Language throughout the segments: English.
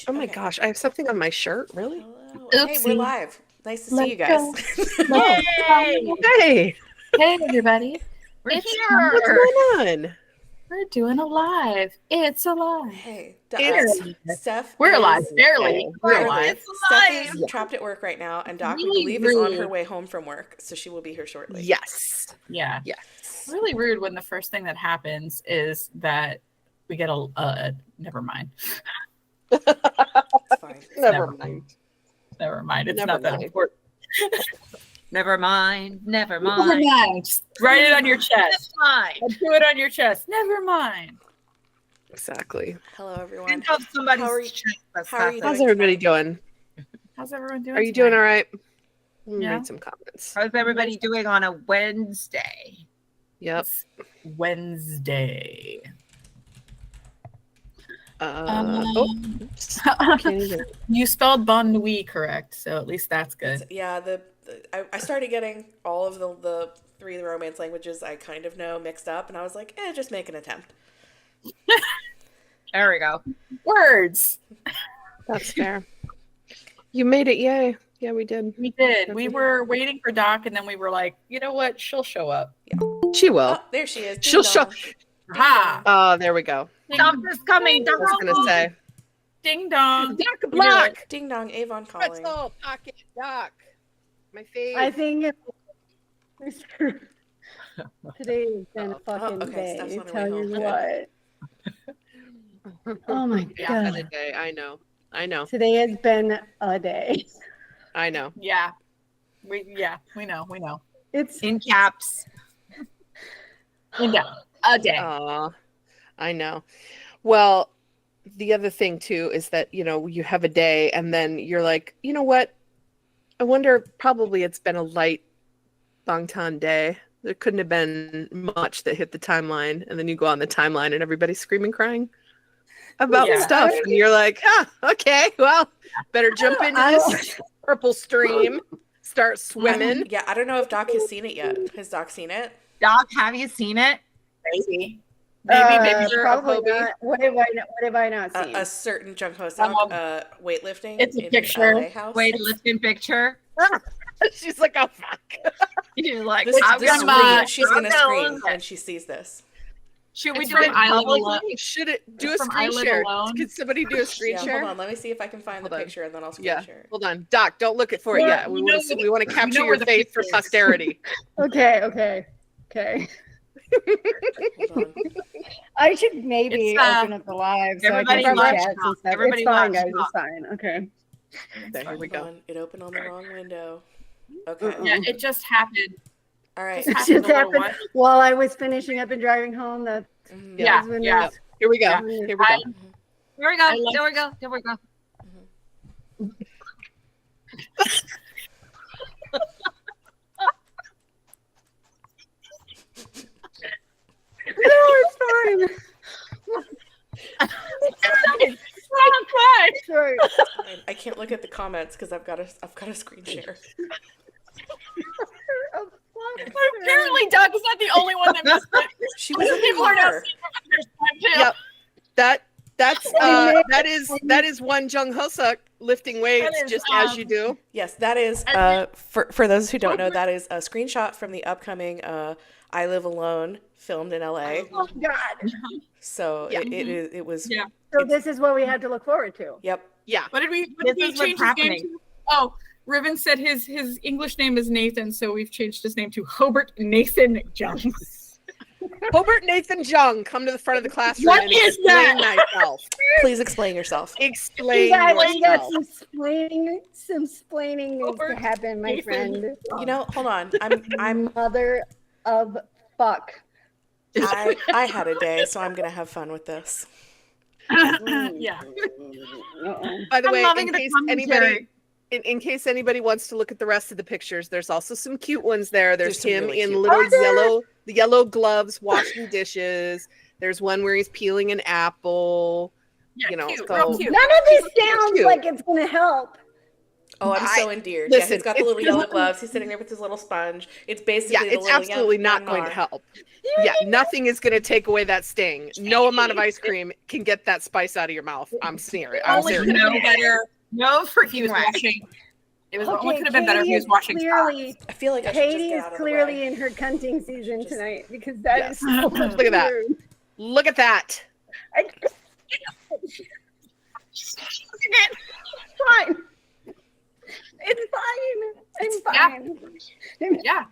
Oh my gosh, I have something on my shirt. Really? Hello. Hey, we're live. Nice to see you guys. Yay! Hey, Hey, everybody. We're It's here. what's going on? We're doing a live. It's alive. Hey, It's- Steph. We're is- alive. Barely. We're Barely. alive. Steph is trapped at work right now, and Doc, we Really believe, is on her rude. way home from work, so she will be here shortly. Yes. Yeah. Yes. Really rude when the first thing that happens is that we get a never mind. It's fine. Never mind. Never mind. It's Never not that mind. important. Never mind. Never Never mind. mind. Just write it on your chest. Fine. Do it on your chest. Never mind. Exactly. Hello, everyone. Think of somebody's How are you- chest. That's how are you nothing. How's doing everybody tonight? doing? How's everyone doing? Are you doing tonight? all right? Let me Yeah. read some comments. How's everybody doing on a Wednesday? Yep. Wednesday. Oops. Can't even- You spelled bon nuit correct, so at least that's good. Yeah, I started getting all of the three romance languages I kind of know mixed up, and I was like, just make an attempt. There we go. Words. That's fair. You made it. Yay. Yeah, we did. We did. We were waiting for Doc, and then we were like, you know what? She'll show up. She will. Oh, there she is. Ding She'll show. dong. Ha! Oh, there we go. Doc is coming. I was going to say. Ding dong. Doc Block. Ding dong, Avon calling. Pretzel pocket Doc. My face. I think today has been a fucking okay, day. Steph's on her Tell way you home. what. Oh my Yeah, god. the day. I know. I know. Today has been a day. I know. Yeah. We know. It's In caps. Yeah. A day. I know. Well, the other thing too is that, you have a day and then you're like, you know what? I wonder, probably it's been a light Bangtan day. There couldn't have been much that hit the timeline. And then you go on the timeline and everybody's screaming, crying about Yeah. stuff. And you're like, okay, well, better jump into this purple stream, start swimming. Yeah, I don't know if Doc has seen it yet. Has Doc seen it? Doc, have you seen it? Maybe. Maybe. probably Hobi. not. What have I not seen? A certain Jung Ho Some of- weightlifting. It's a in picture. LA house. Wait, lifting picture. She's like, oh, fuck. You're like, This, I'm this gonna scream, she's I'm gonna gonna scream lose when it. she sees this. Should we It's do it from I Live publicly? Alone. Should it do a From I screen Live share? Alone? Could somebody do a screen Yeah, share? hold on. Let me see if I can find Hold the on. picture and then I'll screen Yeah. share it. Hold on. Doc, don't look it for it Well, yet. We we want know to we capture where your the face for picture is. posterity. Okay. Hold on. I should maybe It's, open up the live so I everybody can see loves chats Doc. and stuff. Everybody It's fine, loves guys. Doc. It's fine. Okay. There, here we Hold go. on. It opened on the wrong window. Okay. Mm-mm. Yeah, it just happened. All right. Just It happened just a little happened while. while I was finishing up and driving home. That Mhm. Yeah, was when yeah. this- Here we go. Yeah. Here we go. I- There we go. I like- There we go. There we go. No, it's fine. Sorry. I can't look at the comments because I've got a screen share. Oh, fuck. Apparently, Doug is not the only one that missed it. She was in People are the now car. seeing it for the first time, too. Yep. That is one Jung Hosuk lifting weights That is, just as you do. Yes, that is for those who don't know, that is a screenshot from the upcoming I Live Alone filmed in LA. Oh, God. So Yeah. it was Yeah. So this is what we had to look forward to. Yep. Yeah. What did we This is change what's his name happening. to? Oh, Riven said his English name is Nathan, so we've changed his name to Hobart Nathan Jones. Hobart Nathan Jung, come to the front of the classroom What and is explain that? myself. Please explain yourself. Explain We got yourself. some splaining needs to Over happen, my Nathan. friend. You know, hold on. I'm Mother of fuck. I had a day, so I'm gonna have fun with this. Yeah. Uh-oh. By the I'm way, loving in the case commentary. anybody in case anybody wants to look at the rest of the pictures, there's also some cute ones there. There's There's some him really in cute little yellow gloves washing dishes. There's one where he's peeling an apple. Yeah, You know, cute, so- real cute. None of this sounds Cute. like it's gonna help. Oh, I'm so endeared. listen, Yeah, he's got the little yellow gloves. He's sitting there with his little sponge. It's basically the it's little absolutely not going to Myanmar. help. Yeah, nothing is going to take away that sting. No amount of ice cream can get that spice out of your mouth. I'm serious. I'm Only could serious. have been better. No If he freaking was way. watching. It was only Okay, could have been better if he was Katie is watching. clearly, I feel like I should just Katie get is out of the clearly way. in her cunting season Just- tonight because that Yes. is so Look at that. rude. Look at that. It's fine. It's fine. I'm fine. Yeah.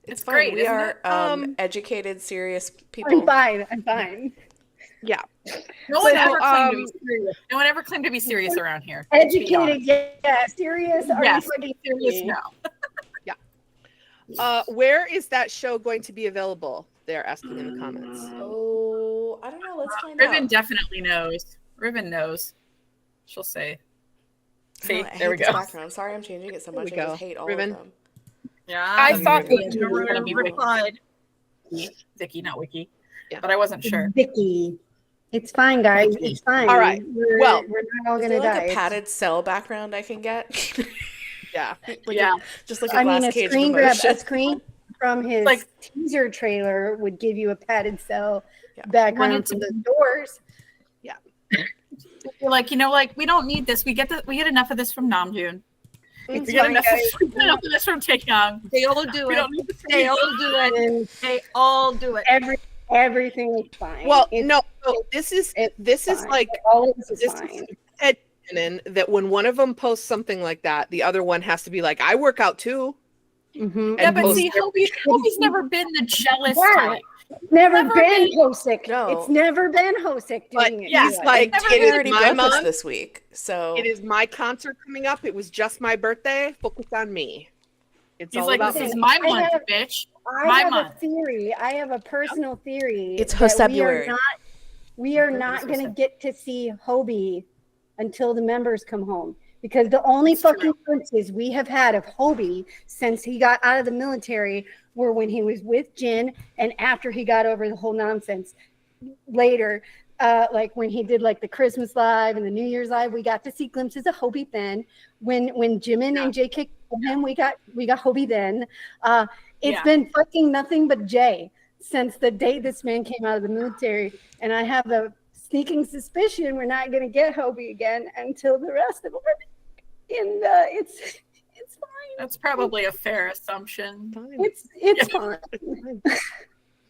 It's great, fine. We isn't are it? educated, serious people. I'm fine. I'm fine. Yeah. No one So, ever claimed to be serious. No one ever claimed to be serious around here. Let's be honest. Educated, yeah. Serious? Are Yes. you fucking Serious serious? no. Where is that show going to be available? They're asking in the comments. Oh, I don't know. Let's find Riven out. definitely knows. Riven knows. She'll say. See, Oh, I there we hate this go. background. Sorry, I'm changing it so There much. we I go. just hate all Riven. of them. Yeah. I thought Riven. Wiki We're gonna would be have Wiki. replied. Vicky, not Wiki. Yeah. But I wasn't sure. Vicky. It's fine, guys. It's fine. All right. We're, Well, we're not all Is gonna there like die. a padded cell background I can get? Yeah. Yeah. Just like a I mean, glass a cage of screen grab, emotion. a screen from his Like- teaser trailer would give you a padded cell Yeah. background Wanted from to- the doors. You're like, we don't need this. We get enough of this from Namjoon. It's We get fine, enough guys. of this from Taehyung. They all do We it. don't need this from They you. all do it. And They all do it. everything is fine. Well, It's no. So this is fine. like all of this is this fine. is headcanon that when one of them posts something like that, the other one has to be like, "I work out too." Mhm. Yeah, and but post see, Hobi's never been the jealous Yeah. type. Never Never been been- Hosick. No. It's never been Hosick But doing it. he's to us. like, Never "It We is already my broke this month. this week, so It is my concert coming up. It was just my birthday. Focus on me." It's He's all like, about this me. is my I month, have- bitch. I my have month. a theory. I have a personal theory. It's that February. We are It not is going to February. get to see Hobi until the members come home. Because the only It's true. fucking glimpses we have had of Hobi since he got out of the military were when he was with Jin and after he got over the whole nonsense. Later, like when he did like the Christmas live and the New Year's live, we got to see glimpses of Hobi then. When Jimin and JK killed him, we got Hobi then. It's Yeah. been fucking nothing but Jay since the day this man came out of the military, and I have a sneaking suspicion we're not going to get Hobi again until the rest of them. And it's fine. That's probably a fair assumption. Fine. It's fine.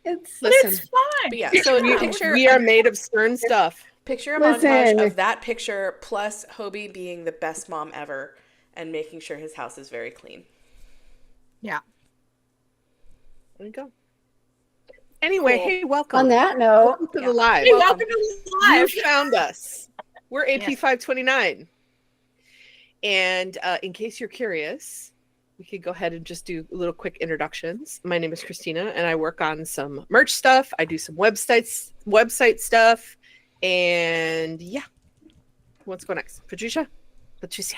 It's But Listen. it's fine. But yeah, so picture We are made of stern stuff. picture a Listen. montage of that picture plus Hobi being the best mom ever and making sure his house is very clean. There you go. Anyway, Cool. hey, welcome. on that note. Welcome to the live. Hey, welcome to the live. You found us. We're AP529. And in case you're curious, we could go ahead and just do little quick introductions. My name is Christina, and I work on some merch stuff. I do some website stuff. And yeah. Who wants to go next? Patricia?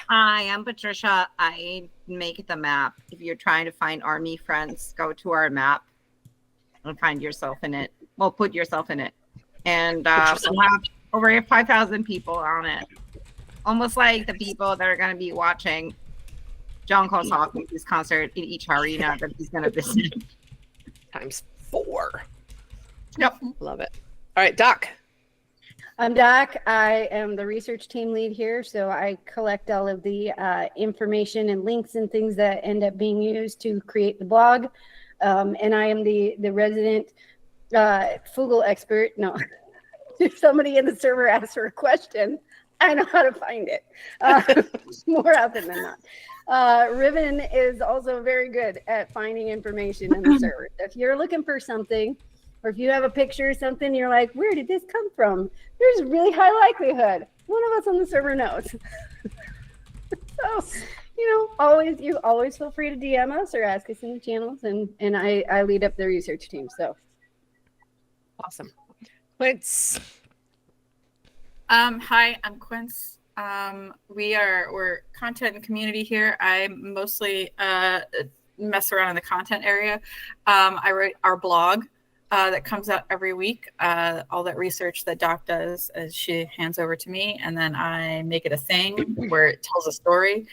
Hi, I'm Patricia. I make the map. If you're trying to find army friends, go to our map and find yourself in it. Well, put yourself in it. And we'll have over 5,000 people on it. Almost like the people that are going to be watching John Hawkins' concert in each arena that he's going to visit. Times 4. Yep. Love it. All right, Doc. I'm Doc. I am the research team lead here, so I collect all of the information and links and things that end up being used to create the blog. And I am the resident Fugle expert. No, if somebody in the server asks for a question, I know how to find it more often than not. Riven is also very good at finding information in the server. If you're looking for something, or if you have a picture or something, you're like, where did this come from? There's a really high likelihood one of us on the server knows. So, you always feel free to DM us or ask us in the channels, and I lead up the research team. So Awesome. Quince. Hi, I'm Quince. We're content and community here. I mostly mess around in the content area. I write our blog, that comes out every week. All that research that Doc does, she hands over to me, and then I make it a thing where it tells a story.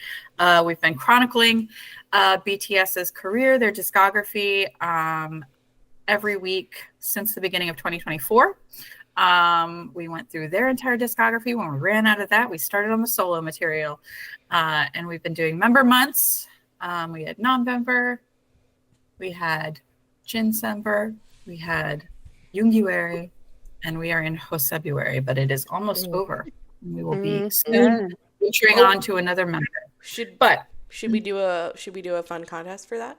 We've been chronicling BTS's career, their discography, every week since the beginning of 2024. We went through their entire discography. When we ran out of that, we started on the solo material. And we've been doing member months. We had November. We had Jinsember. We had Yoongi, and we are in Hosebuary, but it is almost over. We will be soon venturing on to another member. Should we do a fun contest for that?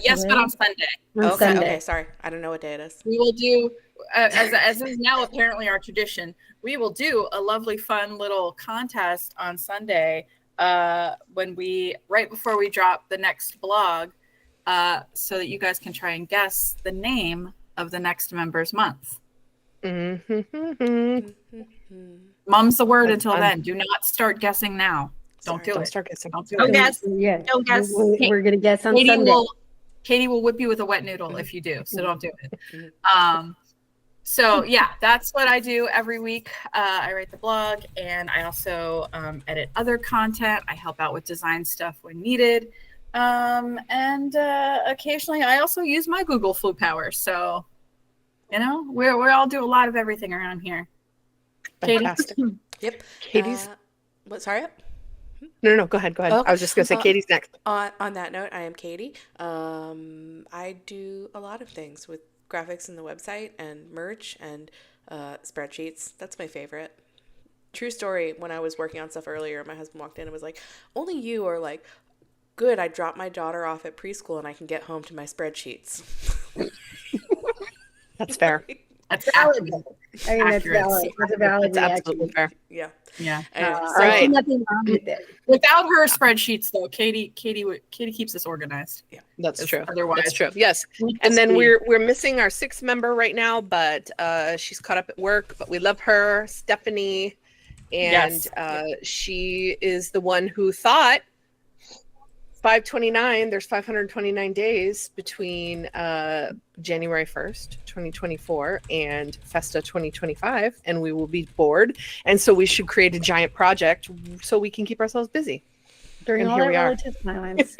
Yes, but on Sunday. Okay, sorry. I don't know what day it is. We will do, as is now apparently our tradition, we will do a lovely, fun little contest on Sunday right before we drop the next blog, so that you guys can try and guess the name of the next member's month. Mum's the word until then. Do not start guessing now. Don't start guessing. Don't guess. Yeah. Don't guess. We're going to guess on Sunday. Katie will whip you with a wet noodle if you do, so don't do it. So yeah, that's what I do every week. I write the blog, and I also edit other content. I help out with design stuff when needed. And occasionally I also use my Google flu power. So, we all do a lot of everything around here. Fantastic. Katie? Yep. Katie's. What? Sorry. No, go ahead. Oh, I was just gonna say Katie's next. On that note, I am Katie. I do a lot of things with graphics and the website and merch and spreadsheets. That's my favorite. True story. When I was working on stuff earlier, my husband walked in and was like, "Only you are like." Good, I dropped my daughter off at preschool and I can get home to my spreadsheets. That's fair. That's valid. I mean, that's valid. That's a valid That's absolutely fair. Yeah. All right. There's nothing wrong with it. Without her spreadsheets, though, Katie keeps us organized. Yeah, that's true. Otherwise, that's true. Yes, and then we're missing our 6th member right now, but she's caught up at work. But we love her, Stephanie, and she is the one who thought 529. There's 529 days between January 1st, 2024 and Festa 2025, and we will be bored. And so we should create a giant project so we can keep ourselves busy. During all our relative silence.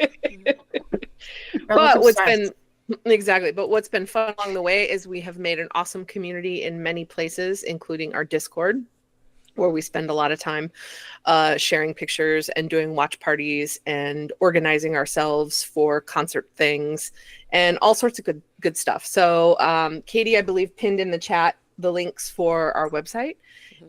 But what's been fun along the way is we have made an awesome community in many places, including our Discord, where we spend a lot of time sharing pictures and doing watch parties and organizing ourselves for concert things and all sorts of good stuff. So Katie, I believe, pinned in the chat the links for our website.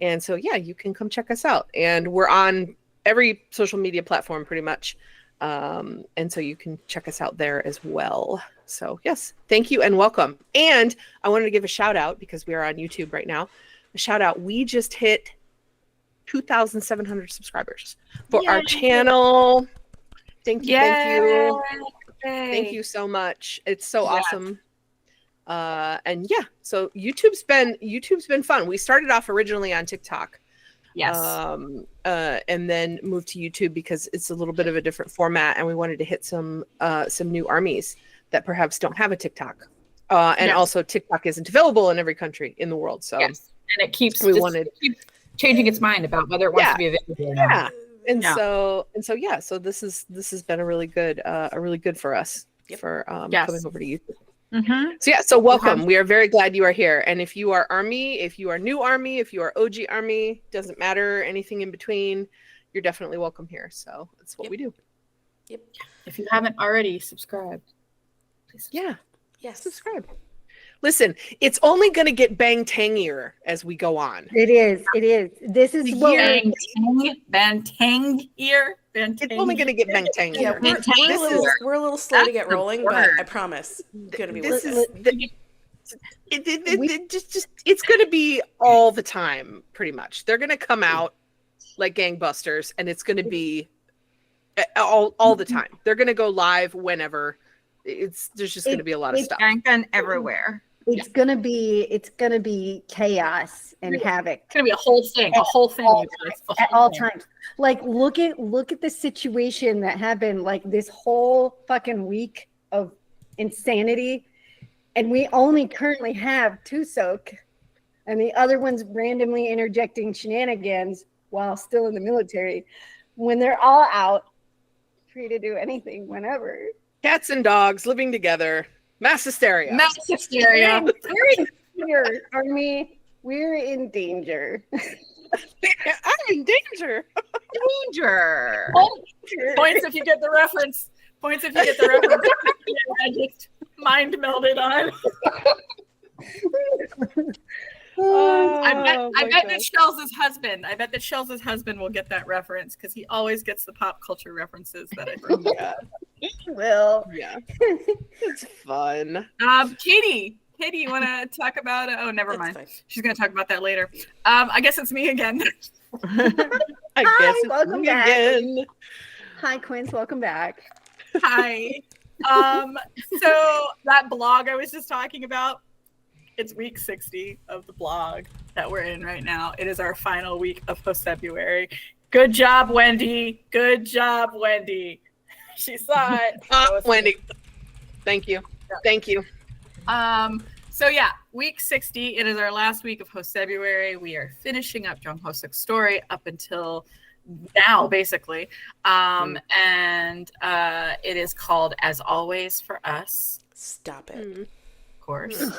And so, yeah, you can come check us out. And we're on every social media platform pretty much. And so you can check us out there as well. So, yes, thank you and welcome. And I wanted to give a shout out because we are on YouTube right now. A shout out. We just hit 2,700 subscribers for our channel. Thank you. Thank you so much. It's so awesome. And yeah, so YouTube's been fun. We started off originally on TikTok. Yes. And then moved to YouTube because it's a little bit of a different format, and we wanted to hit some new armies that perhaps don't have a TikTok. And also TikTok isn't available in every country in the world. So and it keeps changing its mind about whether it wants to be available or not. So this has been a really good for us for coming over to YouTube. So welcome. We are very glad you are here. And if you are Army, if you are new Army, if you are OG Army, doesn't matter, anything in between, you're definitely welcome here. So that's what we do. Yep. If you haven't already subscribed, please subscribe. Subscribe. Listen, it's only going to get bang tangier as we go on. It is. This is what Bantangier. It's only going to get bang tangier. Yeah, we're a little slow to get rolling, but I promise, it's going to be. It's going to be all the time, pretty much. They're going to come out like gangbusters, and it's going to be all the time. They're going to go live whenever. There's just going to be a lot of stuff. Gun everywhere. It's gonna be chaos and havoc. It's gonna be a whole thing at all times. Like look at the situation that happened like this whole fucking week of insanity. and we only currently have 2 soak, and the other one's randomly interjecting shenanigans while still in the military. When they're all out, free to do anything whenever. Cats and dogs living together. Mass hysteria. Mass hysteria. We're in danger, Army. We're in danger. I'm in danger. Danger. Points if you get the reference. Points if you get the reference. I just mind melded on. I bet that Shells' husband. I bet that Shells' husband will get that reference because he always gets the pop culture references that I bring. Yeah. Well, Yeah. It's fun. Katie, you want to talk about? Oh, never It's mind. fine. She's going to talk about that later. I guess it's me again. I Hi, guess it's welcome me back. again. hi, Quince. Welcome back. Hi. So that blog I was just talking about, it's week 60 of the blog that we're in right now. It is our final week of February. Good job, Wendy. Good job, Wendy. She saw it. Wendy. Thank you. Thank you. So yeah, week 60. It is our last week of February. We are finishing up Jung Ho Suk's story up until now, basically. And it is called As Always for Us, Stop it. of course.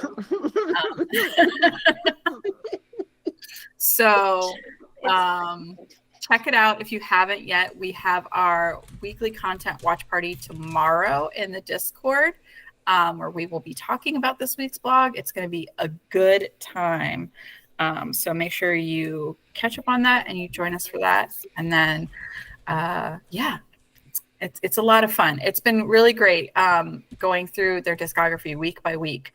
So check it out if you haven't yet. We have our weekly content watch party tomorrow in the Discord, where we will be talking about this week's blog. It's going to be a good time. So make sure you catch up on that and you join us for that. And then, it's a lot of fun. It's been really great going through their discography week by week.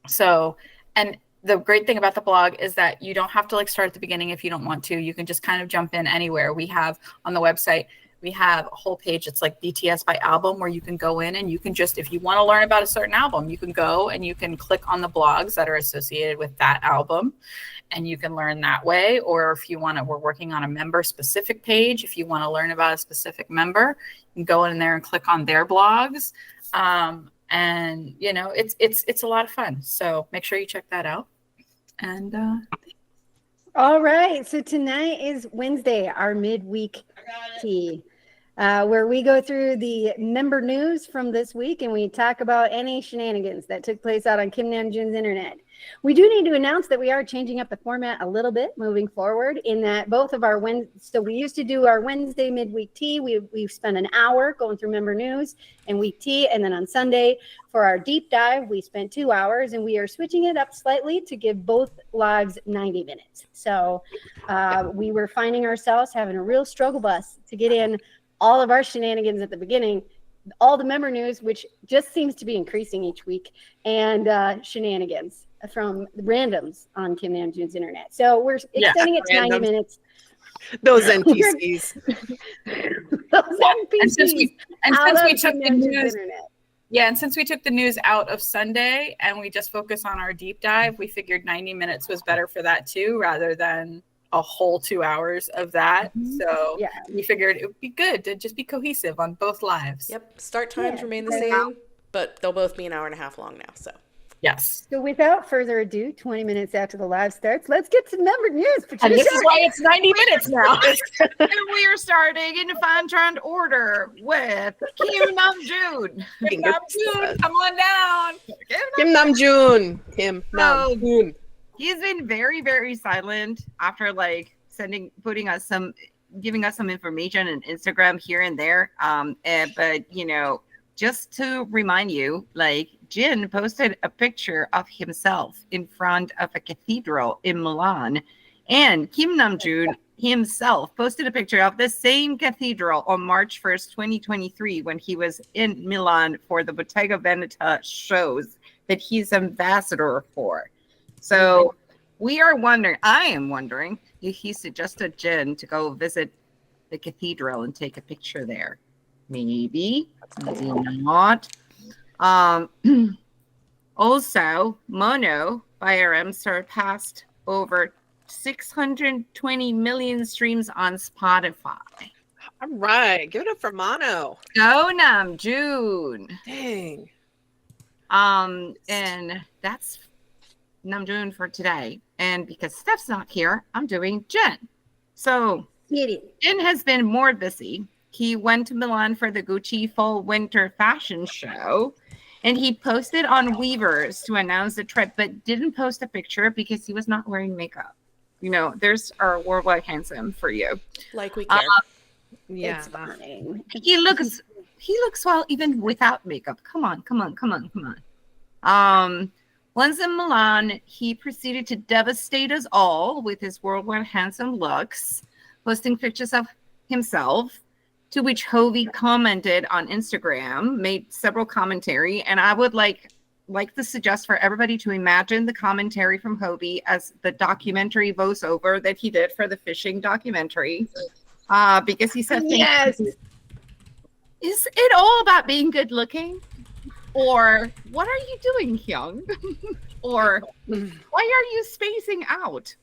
So, and the great thing about the blog is that you don't have to like start at the beginning if you don't want to. You can just kind of jump in anywhere. We have on the website, we have a whole page. It's like BTS by album where you can go in and you can just, if you want to learn about a certain album, you can go and you can click on the blogs that are associated with that album and you can learn that way. Or if you want to, we're working on a member specific page. If you want to learn about a specific member, you can go in there and click on their blogs. And you know, it's a lot of fun. So make sure you check that out. And All right. So tonight is Wednesday, our midweek tea, where we go through the member news from this week and we talk about any shenanigans that took place out on Kim Namjoon's internet. We do need to announce that we are changing up the format a little bit moving forward in that both of our so we used to do our Wednesday midweek tea. We've spent an hour going through member news and week tea. And then on Sunday for our deep dive, we spent 2 hours and we are switching it up slightly to give both lives 90 minutes. So we were finding ourselves having a real struggle bus to get in all of our shenanigans at the beginning, all the member news, which just seems to be increasing each week, and shenanigans from randoms on Kim Namjoon's internet. So we're extending it to 90 minutes. Those NPCs. Those NPCs. And since we took the Kim Namjoon's news, internet. yeah, and since we took the news out of Sunday and we just focus on our deep dive, we figured 90 minutes was better for that too, rather than a whole 2 hours of that. So Yeah. we figured it would be good to just be cohesive on both lives. Yep. Start times Yeah. remain the same, but they'll both be an hour and a half long now. So Yes. So without further ado, 20 minutes after the live starts, let's get to member news. And this is why it's 90 minutes now. And we are starting in fan-trend order with Kim Namjoon. Kim Namjoon, come on down. Kim Namjoon. Kim Namjoon. He's been very, very silent after like giving us some information on Instagram here and there. But you know, just to remind you, like Jin posted a picture of himself in front of a cathedral in Milan, and Kim Namjoon himself posted a picture of the same cathedral on March 1st, 2023, when he was in Milan for the Bottega Veneta shows that he's ambassador for. So I am wondering if he suggested Jin to go visit the cathedral and take a picture there. Maybe, maybe not. Also, Mono by RM surpassed over 620 million streams on Spotify. All right. Give it up for Mono. Go Namjoon. Dang. And that's Namjoon for today. And because Steph's not here, I'm doing Jin. So Jin has been more busy. He went to Milan for the Gucci fall winter fashion show, and he posted on Weverse to announce the trip, but didn't post a picture because he was not wearing makeup. You know, there's our worldwide handsome for you. Like we care. Yeah. It's fine. He looks well even without makeup. Come on. Once in Milan, he proceeded to devastate us all with his worldwide handsome looks, posting pictures of himself, to which Hobi commented on Instagram, made several commentary, and I would like to suggest for everybody to imagine the commentary from Hobi as the documentary voiceover that he did for the fishing documentary, because he said, Yes. Is it all about being good looking? Or what are you doing, Hyung? Or why are you spacing out?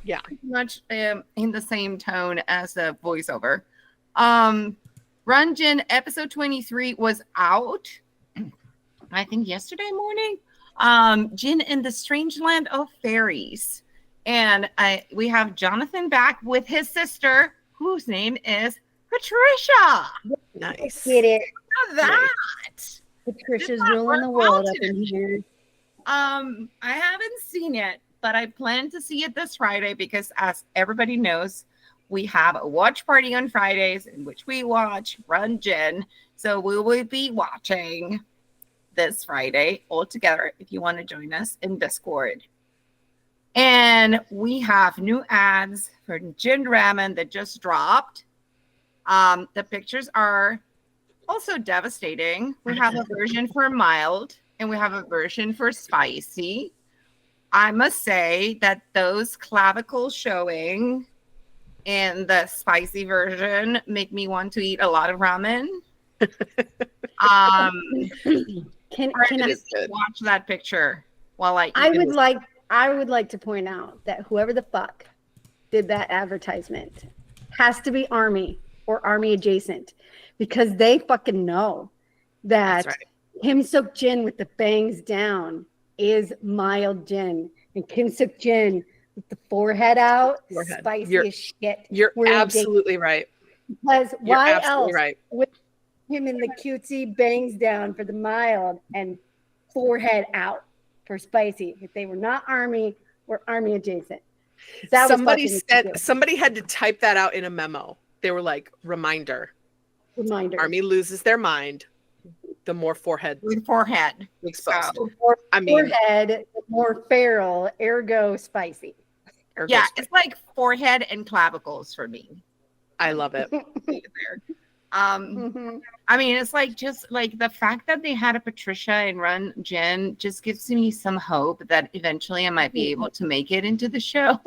Yeah. Pretty much in the same tone as the voiceover. Runjin episode 23 was out, I think yesterday morning. Jin in the Strange Land of Fairies. And we have Jonathan back with his sister, whose name is Patricia. Nice. Get it. Look at that. Patricia's not ruling the work world out up in here. I haven't seen it, but I plan to see it this Friday because, as everybody knows, we have a watch party on Fridays in which we watch Run Jin. So we will be watching this Friday all together if you want to join us in Discord. And we have new ads for Jin Ramen that just dropped. The pictures are also devastating. We have a version for mild and we have a version for spicy. I must say that those clavicles showing in the spicy version make me want to eat a lot of ramen. Can I watch that picture while I eat I would it. I would like to point out that whoever the fuck did that advertisement has to be Army or Army adjacent, because they fucking know that That's right. Kim Suk Jin with the bangs down is mild Jin, and Kim Suk Jin with the forehead out, Forehead. spicy You're- as shit. You're We're absolutely right. Because You're why absolutely else right. with him in the cutesy bangs down for the mild and forehead out for spicy if they were not Army or Army adjacent? That was Somebody fucking said ridiculous. somebody had to type that out in a memo. They were like, reminder. Reminder. Army loses their mind the more forehead with forehead exposed. So, More I mean, forehead, more feral, ergo spicy. ergo yeah, spicy. it's like forehead and clavicles for me. I love it. There. Mhm. I mean, it's like just like the fact that they had a Patricia and Run Jen just gives me some hope that eventually I might be able to make it into the show.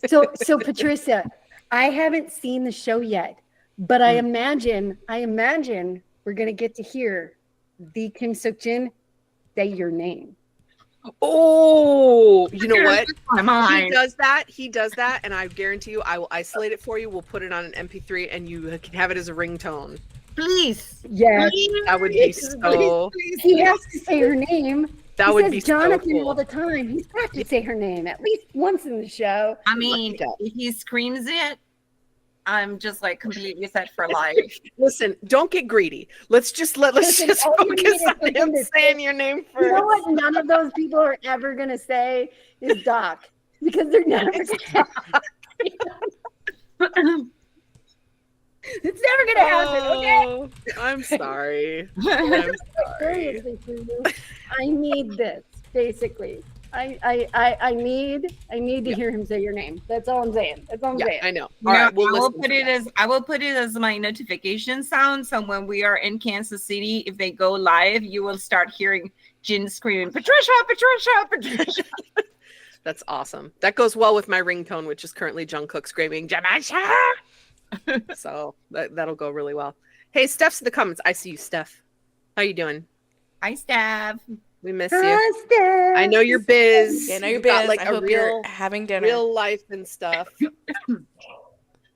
So Patricia, I haven't seen the show yet, but I imagine we're gonna get to hear the Kim Suk Jin say your name. Oh, you know what? My mind. He does that, and I guarantee you, I will isolate it for you. We'll put it on an MP3, and you can have it as a ringtone. Please. Yes. That would be so. He has to say her name. That He would says be so Jonathan cool. all the time. He's got to say her name at least once in the show. I mean, God. if he screams it, I'm just like completely set for life. Listen, don't get greedy. Let's just Listen, just all you focus need is on for him him to saying your name first. You know what none of those people are ever going to say is Doc, because they're never going to It's never going to happen, okay? Oh, I'm sorry. I'm sorry. Seriously, for you, I need this, basically. I need to hear him say your name. That's all I'm saying. That's all I'm Yeah, saying. I know. All No, right, we'll I will listen put to it that. as I will put it as my notification sound. So when we are in Kansas City, if they go live, you will start hearing Jin screaming, Patricia, Patricia, Patricia. That's awesome. That goes well with my ringtone, which is currently Jungkook screaming, Jamasha! So that'll go really well. Hey, Steph's in the comments. I see you, Steph. How you doing? Hi, Steph. We miss you. Constant. I know you're biz. Yeah, now you're You've got, biz. like I a hope you're having dinner. real life and stuff.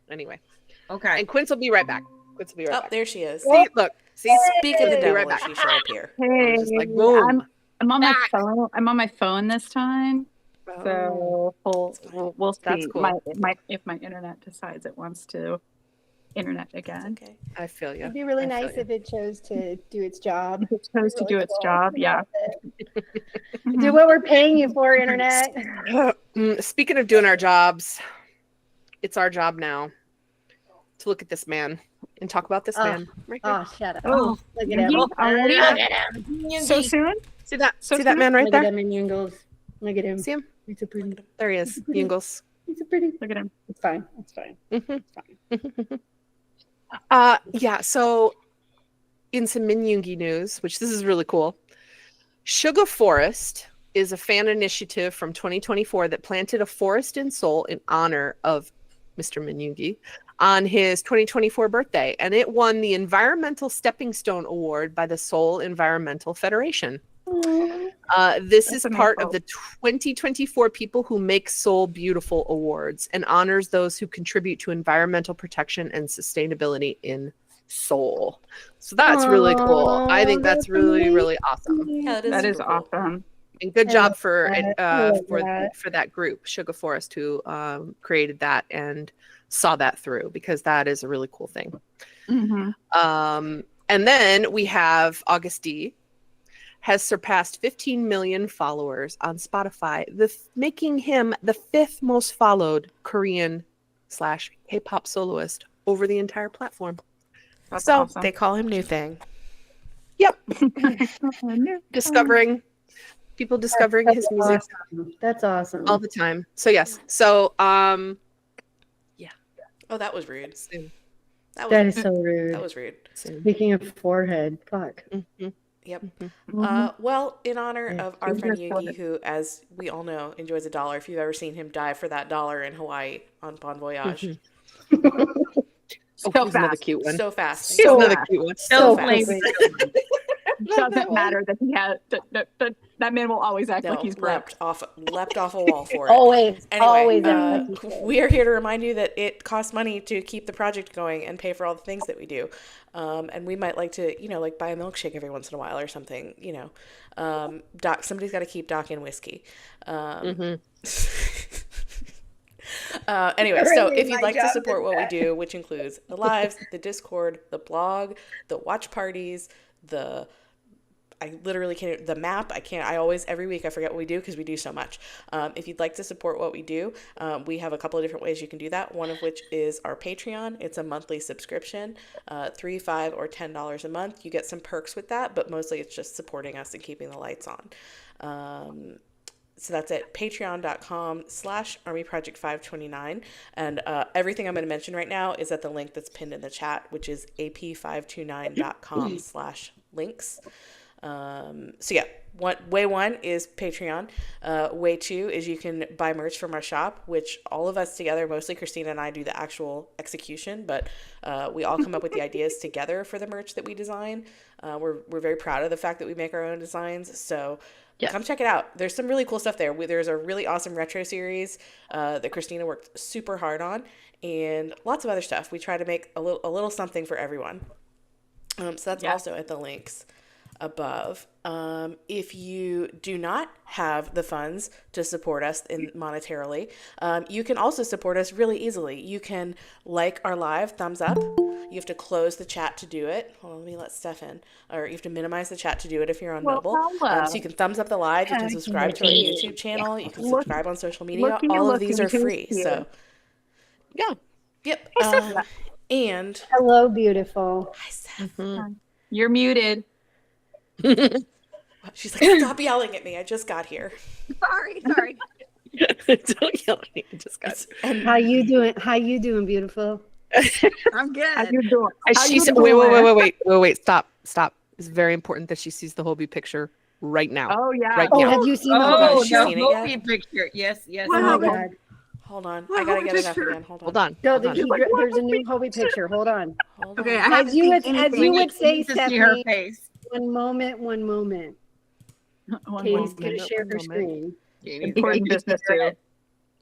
Anyway, Okay. and Quince will be right back. Rockets will be right Oh, back. there she is. See, look. See, Speak of the Be devil, right if back. she shall appear. Hey, Just like, boom. I'm on my Back. phone. I'm on my phone this time, so we'll see. That's cool. If my internet decides it wants to internet That's again. okay. I feel you. It'd be really I feel nice you. if it chose to do its job. If it chose to do its job, yeah. Mm-hmm. Do what we're paying you for, internet. Speaking of doing our jobs, it's our job now to look at this man and talk about this Oh. man. Right here. Oh, shut up. Oh, Look at him. Yoongi already? Look at him. So soon? See that? So See that soon? man right Look at there? him in Yungles. Look at him. See him? He's a pretty. There he is. Yingles. He's a pretty. Look at him. It's fine. It's fine. Yeah, so in some Yoongi news, which this is really cool, SUGA Forest is a fan initiative from 2024 that planted a forest in Seoul in honor of Mr. Yoongi on his 2024 birthday, and it won the Environmental Stepping Stone Award by the Seoul Environmental Federation. This is That's part of amazing. the 2024 People Who Make Seoul Beautiful Awards and honors those who contribute to environmental protection and sustainability in Seoul. So that's really cool. I think that's really, really awesome. Yeah, That is super cool. awesome. And good I job love for that. I love that. for that group, SUGA Forest, who created that and saw that through, because that is a really cool thing. Mhm. And then we have Agust D has surpassed 15 million followers on Spotify, making him the 5th most followed Korean / K-pop soloist over the entire platform. That's So, awesome. They call him New Thing. Yep, discovering his music That's awesome. all the time. So yes, so Oh, that was rude. soon. That is so rude. That was rude. Speaking of forehead, fuck. Mhm. Yep. Mhm. Well, in honor Yeah. of our friend Fingers Yoongi, who, as we all know, enjoys a dollar. If you've ever seen him dive for that dollar in Hawaii on Bon Voyage, Oh, So here's another fast. cute one. so fast. Here's so another fast. cute one. So fast. fast. Doesn't matter that he has that man will always act No, like he's broke. leapt off a wall for it. Always, Anyway, always. act like he's we are here to remind you that it costs money to keep the project going and pay for all the things that we do. And we might like to, like buy a milkshake every once in a while or something, Doc, somebody's got to keep Doc in whiskey. Anyway, so if you'd like to support what we do, which includes the lives, the Discord, the blog, the watch parties, the map. Every week I forget what we do because we do so much. If you'd like to support what we do, we have a couple of different ways you can do that. One of which is our Patreon. It's a monthly subscription, $3, $5, or $10 a month. You get some perks with that, but mostly it's just supporting us and keeping the lights on. So that's at patreon.com/armyproject529. And everything I'm going to mention right now is at the link that's pinned in the chat, which is ap529.com/links. So yeah, way one is Patreon. Way two is you can buy merch from our shop, which all of us together, mostly Christina and I, do the actual execution, but we all come up with the ideas together for the merch that we design. We're very proud of the fact that we make our own designs. So come check it out. There's some really cool stuff there. There's a really awesome retro series that Christina worked super hard on, and lots of other stuff. We try to make a little something for everyone. So that's also at the links above. If you do not have the funds to support us monetarily, you can also support us really easily. You can like our live, thumbs up. You have to close the chat to do it. Hold on, let me let Steph in. Or you have to minimize the chat to do it if you're on mobile. So you can thumbs up the live. You can subscribe to our YouTube channel. You can subscribe on social media. All of these are free. So Yeah. yep. And hello, beautiful. hi, Steph. You're muted. She's like, stop yelling at me. I just got here. Sorry. Don't yell at me. I just got And How you doing? How you doing, beautiful? I'm How good. you doing? How She you said, doing? wait, stop. It's very important that she sees the Hobi picture right now. Oh yeah. Right Oh, now. have you seen the Oh, whole she's no, seen it yet? Hobi picture. Yes. Oh my Wow. god. hold on. Well, I gotta Hobi get it up picture. again. Hold on. Hold on. No, Hold on. there's a new Hobi picture. Hold on. Hold Okay, on. I haven't As you seen would- as anything. you would say, need to see her Stephanie. face. One moment. One Katie's moment. gonna share her moment. screen. Important business too.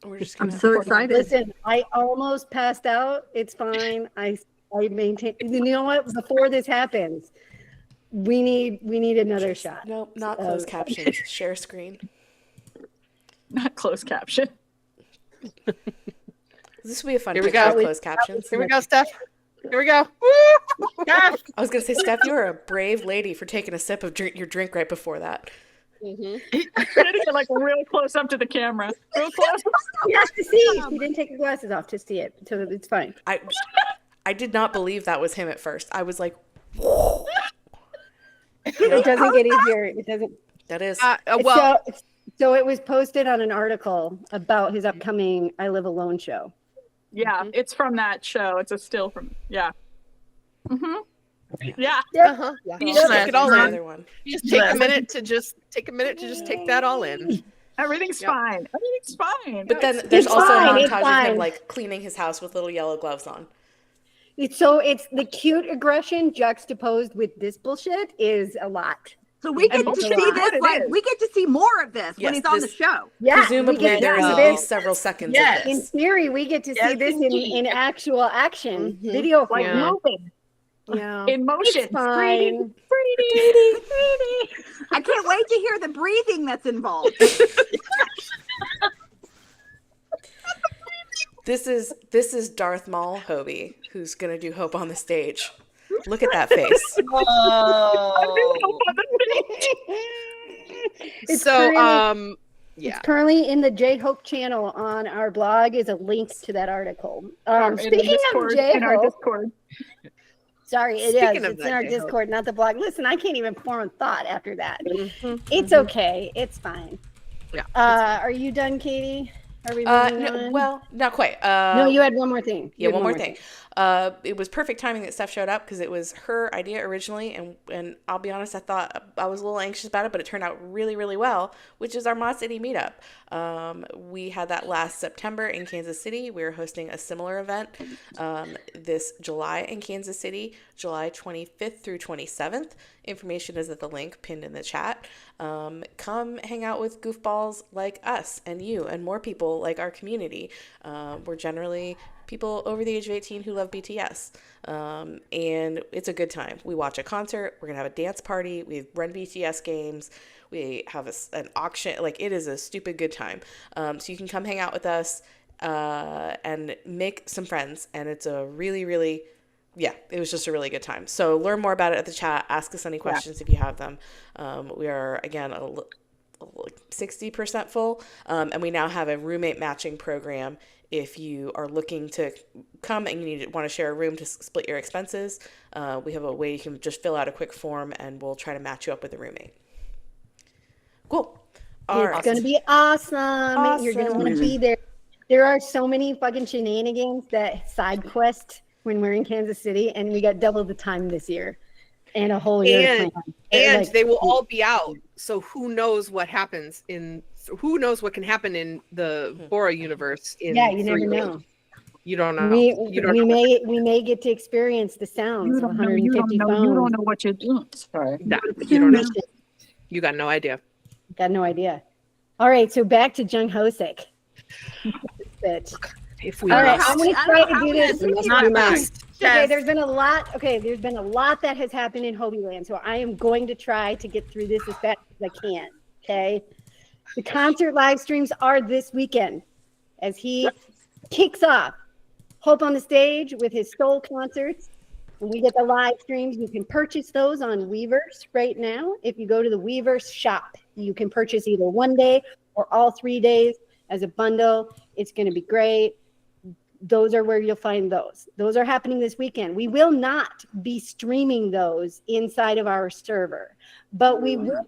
We're just I'm gonna. so excited. Listen, I almost passed out. It's fine. I maintain. You know what? Before this happens, we need another shot. Nope, not closed captions. Share screen. Not closed caption. This would be a fun Here we picture go. of closed captions. Here we go, Steph. Here we go. I was gonna say, Steph, you are a brave lady for taking a sip of your drink right before that. Getting it like real close up to the camera. Real close. You have to see. He didn't take his glasses off to see it, so it's fine. I did not believe that was him at first. I was like, It doesn't get easier. It doesn't. that is. Well, So it was posted on an article about his upcoming "I Live Alone" show. Yeah, it's from that show. It's a still from. Yeah. Mm-hmm. Yeah. yeah. You Just take it all in. Another one. Just take a minute to just take that all in. Everything's fine. Everything's fine. But then there's also fine, a it's montage of fine. him like cleaning his house with little yellow gloves on. It's the cute aggression juxtaposed with this bullshit is a lot. So we get to see this, like, we get to see more of this when Yes, he's on the this- show. Yeah, Presumably we get there to is see at this. least several seconds Yes. of In this. theory, we get to see Yes, this indeed. in actual action, Mhm. video Like form. moving Yeah. in motion. It's fine. I can't wait to hear the breathing that's involved. This is Darth Maul Hobi, who's gonna do Hope on the stage. Look at that face. It's So, currently- yeah. It's currently in the J-Hope channel on our blog is a link to that article. In Speaking of in our J-Hope, Discord. sorry, it Speaking is. of It's that in our J-Hope. Discord, not the blog. Listen, I can't even form a thought after that. Mhm. It's okay. It's fine. Yeah, Are you done, Katie? Are we moving No, on? well, not quite. No, you had one more thing. Yeah, You had one more thing. It was perfect timing that Steph showed up because it was her idea originally, and I'll be honest, I thought I was a little anxious about it, but it turned out really, really well, which is our Mod City meetup. We had that last September in Kansas City. We were hosting a similar event this July in Kansas City, July 25th through 27th. Information is at the link pinned in the chat. Come hang out with goofballs like us and you and more people like our community. We're generally people over the age of 18 who love BTS. And it's a good time. We watch a concert. We're going to have a dance party. We run BTS games. We have an auction. Like, it is a stupid good time. So you can come hang out with us and make some friends. And it's a really, really, it was just a really good time. So learn more about it at the chat. Ask us any questions if you have them. We are, again, 60% full. And we now have a roommate matching program. If you are looking to come and you want to share a room to split your expenses, we have a way you can just fill out a quick form and we'll try to match you up with a roommate. Cool. It's going to be awesome. You're going to want to be there. There are so many fucking shenanigans that side quest when we're in Kansas City, and we got double the time this year and a whole year to plan. And Like, they will all be out. So who knows what happens who knows what can happen in the Bora universe in yeah, you 3 never weeks. know. You don't know. We know. may get to experience the sounds of 150 phones. You don't know what you're doing. Sorry. Nah, you don't know. You got no idea. Got no idea. All right, so back to Jung Hosik. Bitch. If we All right, must. I'm going to I try don't to know do how this. we must. We must. Okay, there's been a lot. Okay, there's been a lot that has happened in Hobi Land, so I am going to try to get through this as fast as I can. Okay, the concert live streams are this weekend as he kicks off Hope on the Stage with his Soul concerts. When we get the live streams, you can purchase those on Weverse right now. If you go to the Weverse shop, you can purchase either one day or all 3 days as a bundle. It's going to be great. Those are where you'll find those. Those are happening this weekend. We will not be streaming those inside of our server, but we will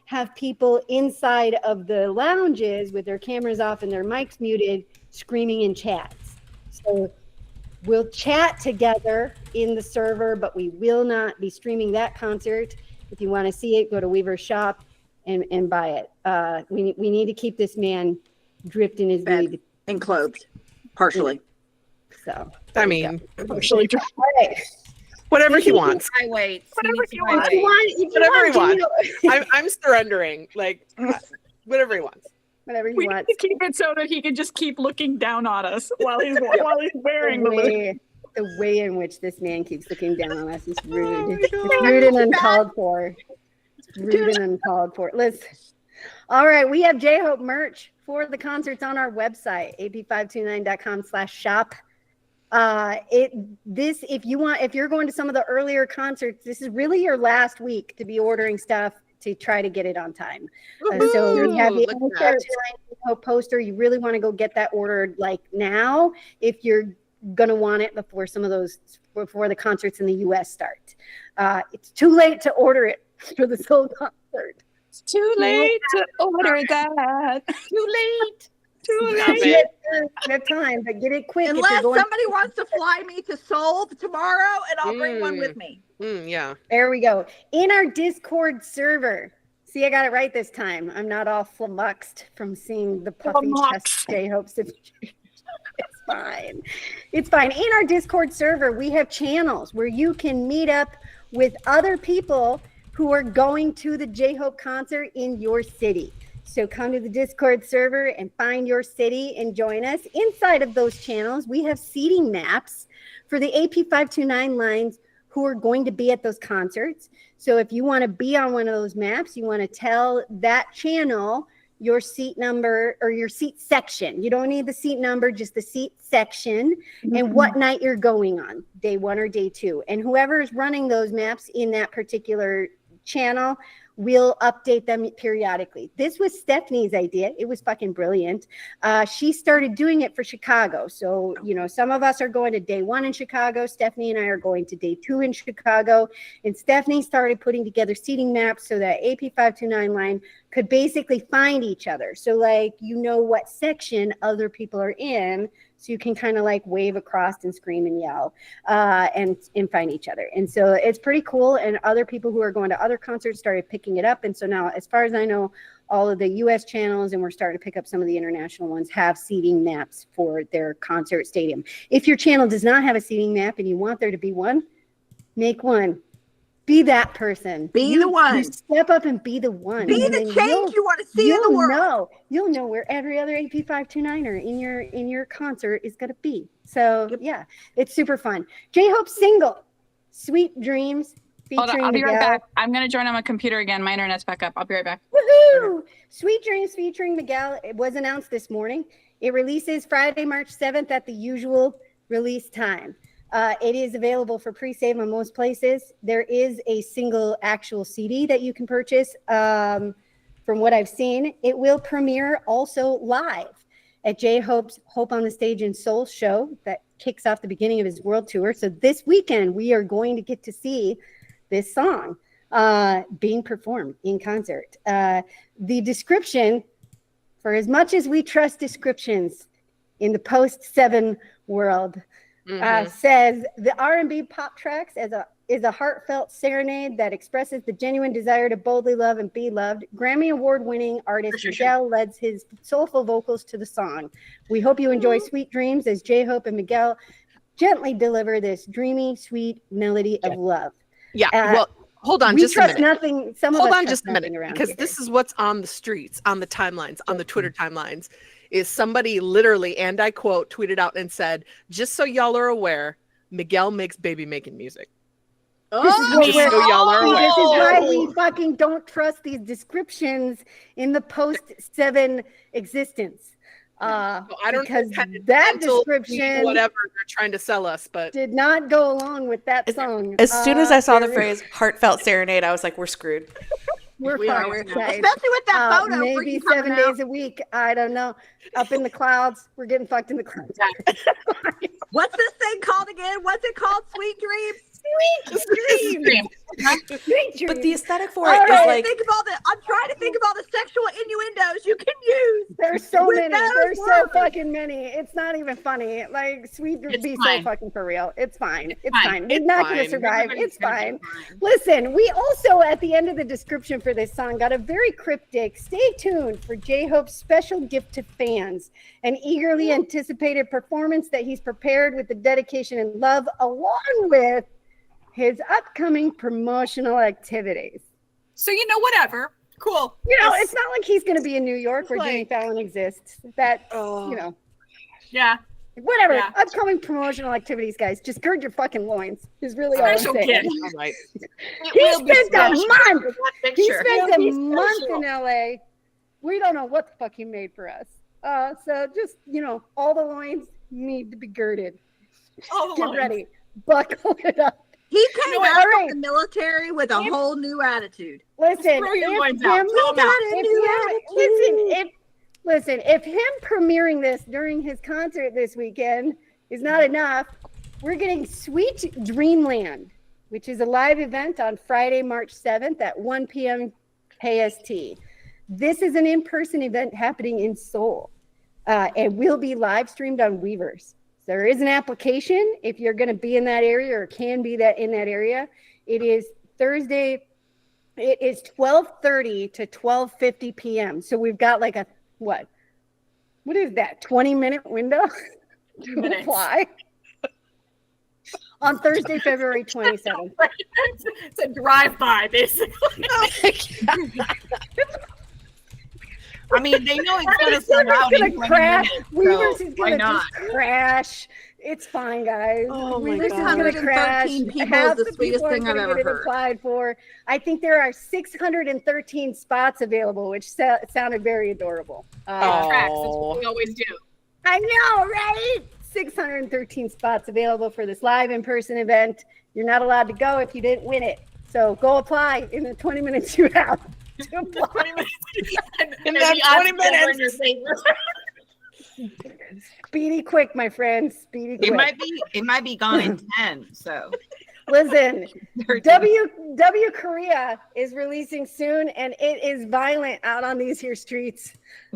have people inside of the lounges with their cameras off and their mics muted, screaming in chats. So we'll chat together in the server, but we will not be streaming that concert. If you want to see it, go to Weaver's shop and buy it. We need to keep this man dripped in his Fed. weed. And clothed, partially. So, I mean, all right. whatever he wants. I wait. If you want, Whatever he wants. Jimmy, I'm surrendering. Like, whatever he wants. whatever you We want. need to keep it so that he can just keep looking down on us while he's wearing the look. The way in which this man keeps looking down on us is rude. It's rude and uncalled for. It's rude and uncalled for. Listen. All right, we have J-Hope merch for the concerts on our website, ap529.com/shop. If you're going to some of the earlier concerts, this is really your last week to be ordering stuff to try to get it on time. So we have the poster. You really want to go get that ordered like now if you're gonna want it before the concerts in the US start. It's too late to order it for the Soul concert. It's too late to order that. Too late. You have time, but get it quick. Unless somebody wants to fly me to Seoul tomorrow, and I'll bring one with me. Yeah. There we go. In our Discord server. See, I got it right this time. I'm not all flummoxed from seeing the puffy chest J-Hope. It's fine. It's fine. In our Discord server, we have channels where you can meet up with other people who are going to the J-Hope concert in your city. So come to the Discord server and find your city and join us. Inside of those channels, we have seating maps for the AP529 lines who are going to be at those concerts. So if you want to be on one of those maps, you want to tell that channel your seat number or your seat section. You don't need the seat number, just the seat section and what night you're going on, day 1 or day 2. And whoever is running those maps in that particular channel will update them periodically. This was Stephanie's idea. It was fucking brilliant. She started doing it for Chicago. So, some of us are going to day 1 in Chicago. Stephanie and I are going to day 2 in Chicago. And Stephanie started putting together seating maps so that AP529 line could basically find each other. So what section other people are in, so you can kind of wave across and scream and yell and find each other. And so it's pretty cool. And other people who are going to other concerts started picking it up. And so now, as far as I know, all of the US channels, and we're starting to pick up some of the international ones, have seating maps for their concert stadium. If your channel does not have a seating map and you want there to be one, make one. Be that person. Be the one. You step up and be the one. Be the change you want to see in the world. You'll know where every other AP529er in your concert is going to be. So yeah, it's super fun. J-Hope single, Sweet Dreams, featuring Hold on, I'll be right Miguel. back. I'm going to join on my computer again. My internet's back up. I'll be right back. Woohoo! Sweet Dreams featuring Miguel. It was announced this morning. It releases Friday, March 7th at the usual release time. It is available for pre-save on most places. There is a single actual CD that you can purchase. From what I've seen, it will premiere also live at J-Hope's Hope on the Stage in Seoul show that kicks off the beginning of his world tour. So this weekend, we are going to get to see this song being performed in concert. The description, for as much as we trust descriptions in the post-7 world, says the R&B pop tracks is a heartfelt serenade that expresses the genuine desire to boldly love and be loved. Grammy Award-winning artist Miguel lends his soulful vocals to the song. We hope you enjoy Sweet Dreams as J-Hope and Miguel gently deliver this dreamy, sweet melody of love. Yeah. Well, hold on just a minute. Nothing. Hold on just a minute, because this is what's on the streets, on the timelines, on the Twitter timelines. Is somebody literally, and I quote, tweeted out and said, "Just so y'all are aware, Miguel makes baby making music." This is y'all are aware. This is why we fucking don't trust these descriptions in the post-7 existence. I don't because know that description, whatever they're trying to sell us, but did not go along with that song. As soon as I saw the phrase "heartfelt serenade," I was like, "We're screwed." We're Especially fine, guys. with that photo. Maybe freaking 7 coming days out. a week. I don't know. Up in the clouds. We're getting fucked in the clouds. What's this thing called again? What's it called? Sweet Dreams? Sweet dreams. Sweet dreams. But the aesthetic for All it is right. like I'm trying to think of all the sexual innuendos you can use. There's so with many. those There's so words. fucking many. It's not even funny. Sweet would It's be fine. so fucking for real. It's fine. It's fine. fine. We're It's not going to fine. survive. Everybody's It's gonna be fine. fine. Listen, we also, at the end of the description for this song, got a very cryptic, stay tuned for J-Hope's special gift to fans, an eagerly anticipated performance that he's prepared with the dedication and love, along with his upcoming promotional activities. So, whatever. Cool. It's not like he's going to be in New York where Jimmy Fallon exists. That, Yeah. Whatever. Yeah. Upcoming promotional activities, guys. Just gird your fucking loins. Is really all I'm Special saying. guest. All right. He spent a month. He Picture. spent a month in LA. We don't know what the fuck he made for us. So just, all the loins need to be girded. All the Get lines. ready. Buckle it up. He came know what? out All of right. the military with a whole new attitude. Listen, throw your if loins out. him, Throw 'em out. if him premiering this during his concert this weekend is not enough, we're getting Sweet Dreamland, which is a live event on Friday, March 7th at 1 p.m. KST. This is an in-person event happening in Seoul and will be live streamed on Weverse. There is an application if you're going to be in that area or can be that in that area. It is Thursday. It is 12:30 to 12:50 p.m. So we've got like a what is that? 20-minute window to minutes. apply on Thursday, February 27th. It's a drive-by, basically. I mean, they know it's going to sell out in 20 crash. minutes, Weverse so is why going to not? just crash. It's fine, guys. Oh my Weverse is God. going to crash. 613 people Half is the sweetest people thing aren't I've gonna ever get it heard. applied for. I think there are 613 spots available, which sounded very adorable. Tracks. That's Oh. what we always do. I know, right? 613 spots available for this live in-person event. You're not allowed to go if you didn't win it. So go apply in the 20 minutes you have to apply. 20 minutes. In that 20 minutes. Speedy quick, my friends. Speedy quick. It might be gone in 10. So Listen, 13. W Korea is releasing soon, and it is violent out on these here streets.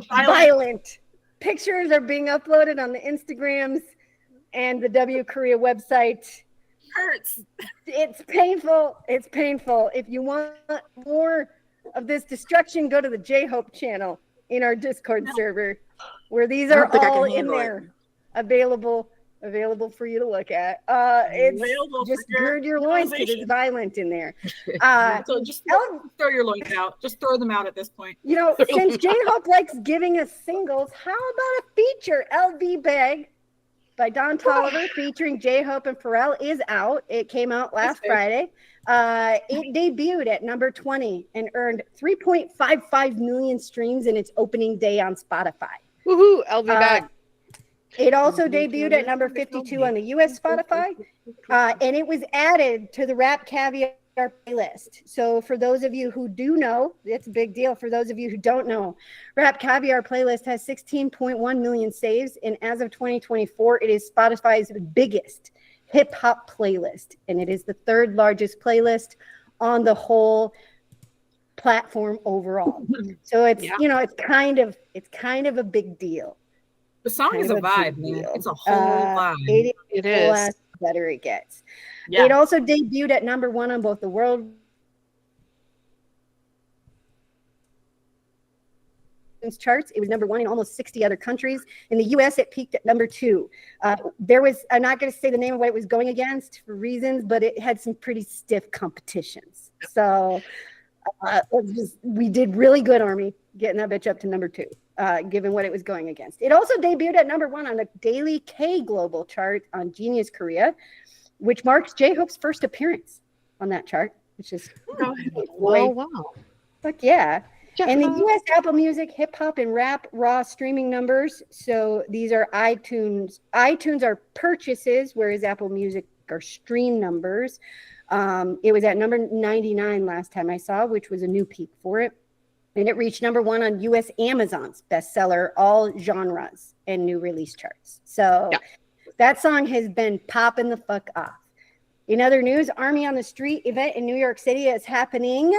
Violent. Pictures are being uploaded on the Instagrams and the W Korea website. Hurts. It's painful. It's painful. If you want more of this destruction, go to the J-Hope channel in our Discord server, where these I are don't think I can all in handle it. there, available for you to look at. It's Available just for your gird your loins because it's utilization. violent in there. So just El- throw your loins out. Just throw them out at this point. Since J-Hope likes giving us singles, how about a feature? LV Bag by Don Toliver featuring J-Hope and Pharrell is out. It came out last Friday. It debuted at number 20 and earned 3.55 million streams in its opening day on Spotify. Woohoo, LV bag. It also debuted at number 52 on the US Spotify, and it was added to the Rap Caviar playlist. So for those of you who do know, it's a big deal. For those of you who don't know, Rap Caviar playlist has 16.1 million saves, and as of 2024, it is Spotify's biggest hip hop playlist, and it is the third largest playlist on the whole platform overall. So it's it's kind of a big deal. The song Kind is a of a vibe, big man. deal. It's a whole vibe. It is. The better it gets. Yeah. It also debuted at number 1 on both the world charts. It was number 1 in almost 60 other countries. In the US, it peaked at number 2. I'm not going to say the name of what it was going against for reasons, but it had some pretty stiff competitions. So we did really good, Army, getting that bitch up to number 2. Given what it was going against. It also debuted at number 1 on the Daily K Global chart on Genius Korea, which marks J-Hope's first appearance on that chart, which is Wow. fuck yeah. And the US Apple Music hip hop and rap raw streaming numbers. So these are iTunes. iTunes are purchases, whereas Apple Music are stream numbers. It was at number 99 last time I saw, which was a new peak for it. And it reached number 1 on US Amazon's bestseller, all genres and new release charts. So that song has been popping the fuck off. In other news, Army on the Street event in New York City is happening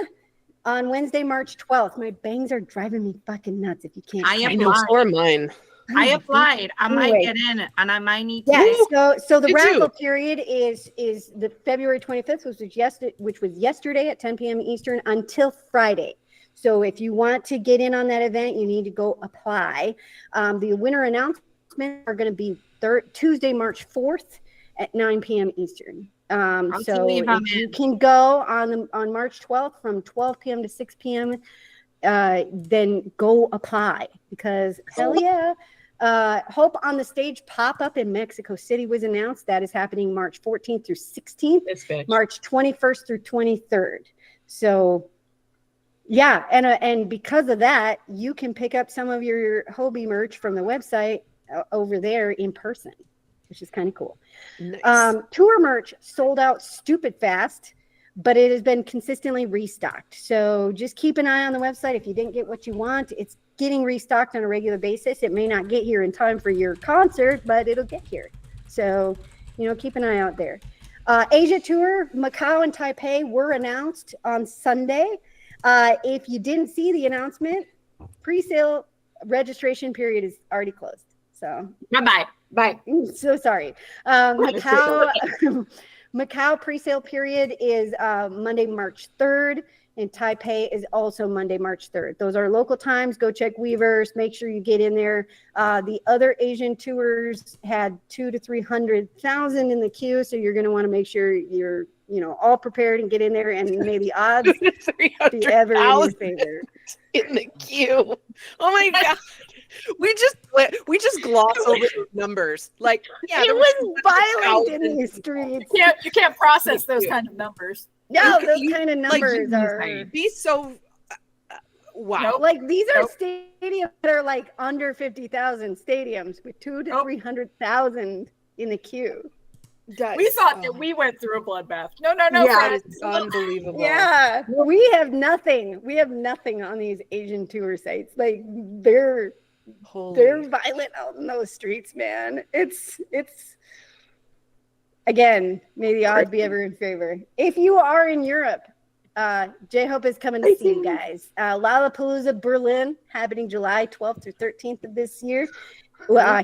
on Wednesday, March 12th. My bangs are driving me fucking nuts if you can't. I tell. I know, so are mine. I applied. I might Anyway. get in, and I might need to. Yeah, so the Me raffle too. period is the February 25th, which was yesterday at 10 p.m. Eastern until Friday. So if you want to get in on that event, you need to go apply. The winner announcements are going to be Tuesday, March 4th at 9 p.m. Eastern. So if you can go on March 12th from 12 p.m. to 6 p.m., then go apply because hell yeah, Hope on the Stage pop-up in Mexico City was announced. That is happening March 14th through 16th, This bitch. March 21st through 23rd. So yeah, and because of that, you can pick up some of your Hobi merch from the website over there in person, which is kind of cool. Nice. Tour merch sold out stupid fast, but it has been consistently restocked. So just keep an eye on the website. If you didn't get what you want, it's getting restocked on a regular basis. It may not get here in time for your concert, but it'll get here. So, keep an eye out there. Asia tour, Macau and Taipei were announced on Sunday. If you didn't see the announcement, pre-sale registration period is already closed. So Bye. So sorry. Macau pre-sale period is Monday, March 3rd, and Taipei is also Monday, March 3rd. Those are local times. Go check Weverse. Make sure you get in there. The other Asian tours had 200,000 to 300,000 in the queue, so you're going to want to make sure you're all prepared and get in there, and may the odds be ever in your favor. In the queue. Oh my god. We just gloss over those numbers. Like, yeah, It there was violent in 200,000 these streets. You can't process those kind of numbers. No, You- those you- kind of like, numbers you are be so wow. like these are stadiums that are like under 50,000 stadiums with 200,000 to 300,000 in the queue. We thought that we went through a bloodbath. No, Yeah. That friends. is unbelievable. Yeah, we have nothing. We have nothing on these Asian tour sites. Like they're violent out in those streets, man. It's again, may the odds be ever in favor. If you are in Europe, J-Hope is coming to see you guys. Lollapalooza Berlin, happening July 12th through 13th of this year.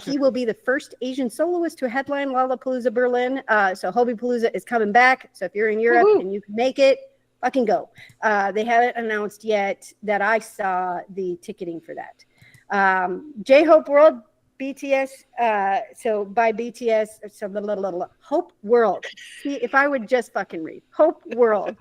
He will be the first Asian soloist to headline Lollapalooza Berlin. So Hobipalooza is coming back. So if you're in Europe and you can make it, fucking go. They haven't announced yet that I saw the ticketing for that. J-Hope World, BTS. So by BTS, so the Hope World. See, if I would just fucking read. Hope World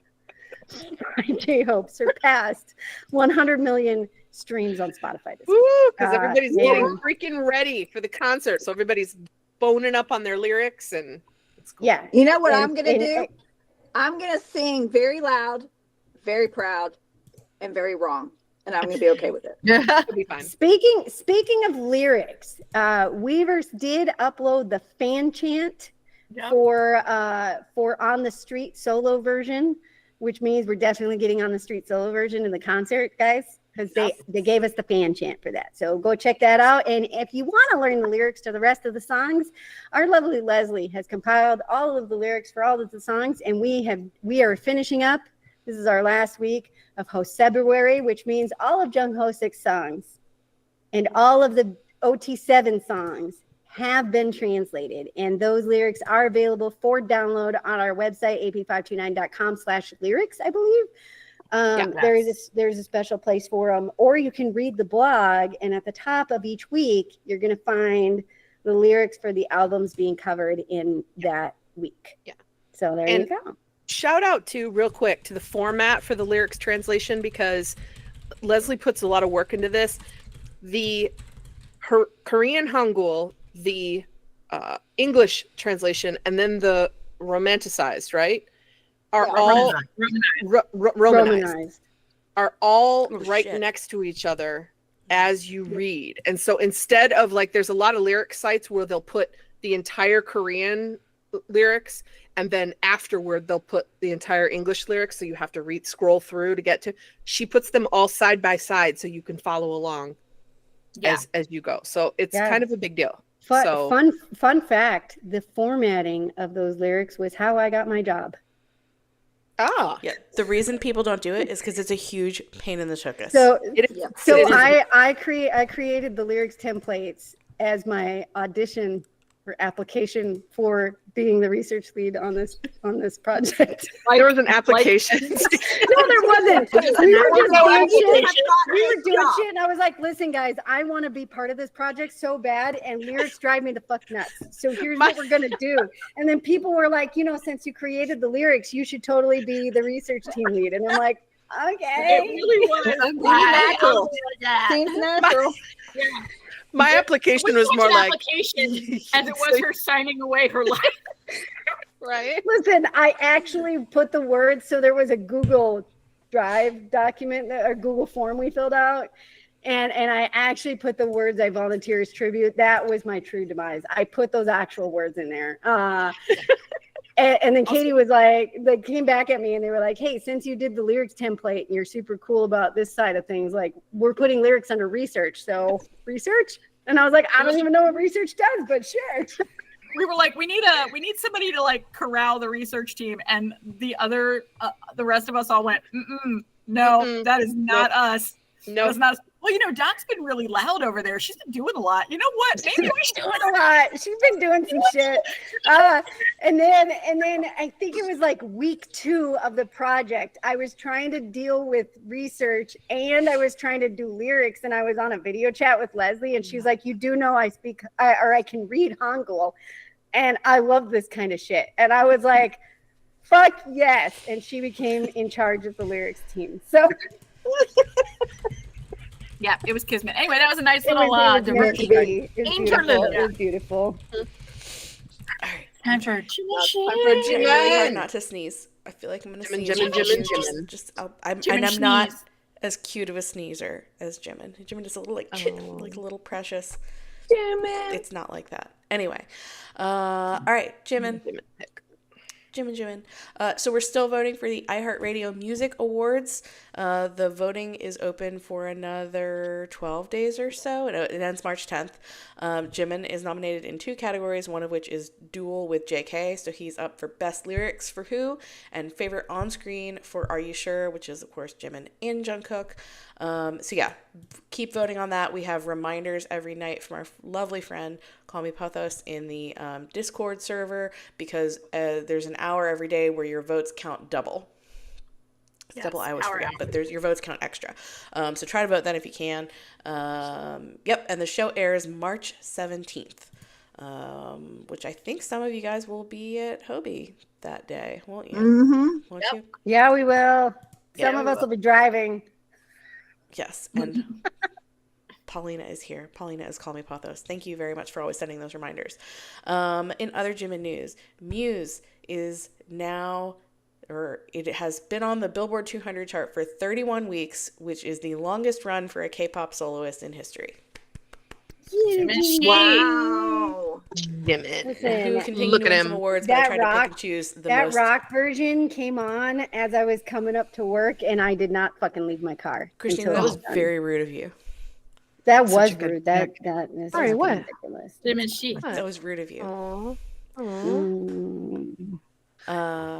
by J-Hope surpassed 100 million streams on Spotify this week. Because everybody's getting freaking ready for the concert. So everybody's boning up on their lyrics, and it's cool. Yeah. You know what I'm going to do? I'm going to sing very loud, very proud, and very wrong. And I'm going to be okay with it. It'll be fine. Speaking of lyrics, Weverse did upload the fan chant for On the Street solo version, which means we're definitely getting On the Street solo version in the concert, guys, because they gave us the fan chant for that. So go check that out. And if you want to learn the lyrics to the rest of the songs, our lovely Leslie has compiled all of the lyrics for all of the songs, and we are finishing up. This is our last week of February, which means all of Jung Ho 6 songs and all of the OT7 songs have been translated, and those lyrics are available for download on our website, ap529.com/lyrics, I believe. There's a special place for them, or you can read the blog, and at the top of each week, you're going to find the lyrics for the albums being covered in that week. Yeah. So there you go. Shout out real quick to the format for the lyrics translation, because Leslie puts a lot of work into this. Her Korean Hangul, the English translation, and then the romanticized, right? Are all romanized. Are all next to each other as you read. And so instead of there's a lot of lyric sites where they'll put the entire Korean lyrics, and then afterward they'll put the entire English lyrics, so you have to scroll through to get to. She puts them all side by side so you can follow along as you go. So it's kind of a big deal. Fun fact: the formatting of those lyrics was how I got my job. Yeah. The reason people don't do it is because it's a huge pain in the tuchus. So I created the lyrics templates as my audition or application for being the research lead on this project. There was an application. No, there wasn't. We were doing shit, and I was like, "Listen, guys, I want to be part of this project so bad, and lyrics drive me the fuck nuts. So here's what we're gonna do." And then people were like, "Since you created the lyrics, you should totally be the research team lead." And I'm like, "Okay." It really was. Natural. Seems natural. My application was such more an like application as it was her signing away her life. right. Listen, I actually put the words, so there was a Google Drive document, a Google form we filled out. And I actually put the words "I volunteer as tribute." That was my true demise. I put those actual words in there. And then Katie was like, they came back at me and they were like, "Hey, since you did the lyrics template and you're super cool about this side of things, like we're putting lyrics under research. So research." And I was like, "I don't even know what research does, but sure." We were like, we need somebody to like corral the research team, and the rest of us all went, no, Mm-mm. that is not us. No, That's not us. Well, Doc's been really loud over there. She's been doing a lot. You know what? Maybe we should. Doing a lot. She's been doing some shit. And then I think it was like week 2 of the project. I was trying to deal with research and I was trying to do lyrics, and I was on a video chat with Leslie, and she's like, "You do know I can read Hangul, and I love this kind of shit." And I was like, "Fuck yes!" And she became in charge of the lyrics team. So. Yeah, it was kismet. Anyway, that was a nice It little was meant to diversion. be. It was Interlude. beautiful. It was beautiful. All right. Time for time for It's really hard Jimin. not to sneeze. I feel like I'm gonna Jimin, sneeze. Jimin, Jimin. I'm not as cute of a sneezer as Jimin. Jimin is a little like Oh. like a little precious. Jimin. It's not like that. Anyway, all right, Jimin. Jimin pick. Jimin. So we're still voting for the iHeartRadio Music Awards. The voting is open for another 12 days or so. It ends March 10th. Jimin is nominated in 2 categories, one of which is Duel with JK. So he's up for Best Lyrics for Who and Favorite On-Screen for Are You Sure, which is, of course, Jimin and Jungkook. So yeah, keep voting on that. We have reminders every night from our lovely friend Call Me Pathos in the Discord server, because there's an hour every day where your votes count double. Yes, Double, I always hour forget, hour. but your votes count extra. So try to vote then if you can. Yep, and the show airs March 17th, which I think some of you guys will be at Hobi that day, won't you? Mm-hmm. Won't you? Yeah, we will. Yeah, Some of we us will be driving. Yes, and Paulina is here. Paulina is Call Me Pathos. Thank you very much for always sending those reminders. In other Jimin news, MUSE is now, or it has been on the Billboard 200 chart for 31 weeks, which is the longest run for a K-pop soloist in history. Wow. Jimin. Who Listen, continued Look to at win him. some awards, but I That tried to pick rock- and choose the that most. rock version came on as I was coming up to work, and I did not fucking leave my car. Christina, until that it was done. very rude of you. That Such was a good rude. That pick. is Sorry, fucking what? ridiculous. That was rude of you. Aw. Aw. Mm.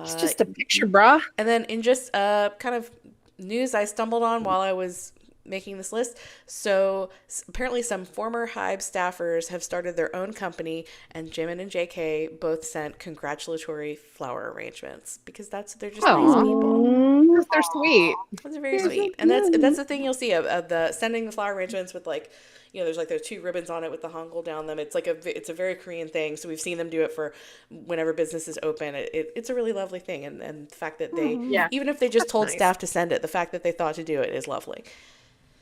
It's just a picture, brah. And then in just kind of news I stumbled on while I was making this list. So apparently some former Hybe staffers have started their own company, and Jimin and JK both sent congratulatory flower arrangements, because they're just nice Aw. people. They're sweet. Those are very They're so sweet. And that's cute. the thing you'll see of the sending the flower arrangements with, like, there's like those 2 ribbons on it with the hangul down them. It's like it's a very Korean thing. So we've seen them do it for whenever business is open. It's a really lovely thing. And the fact that they, Yeah. even if they just That's told nice. staff to send it, the fact that they thought to do it is lovely.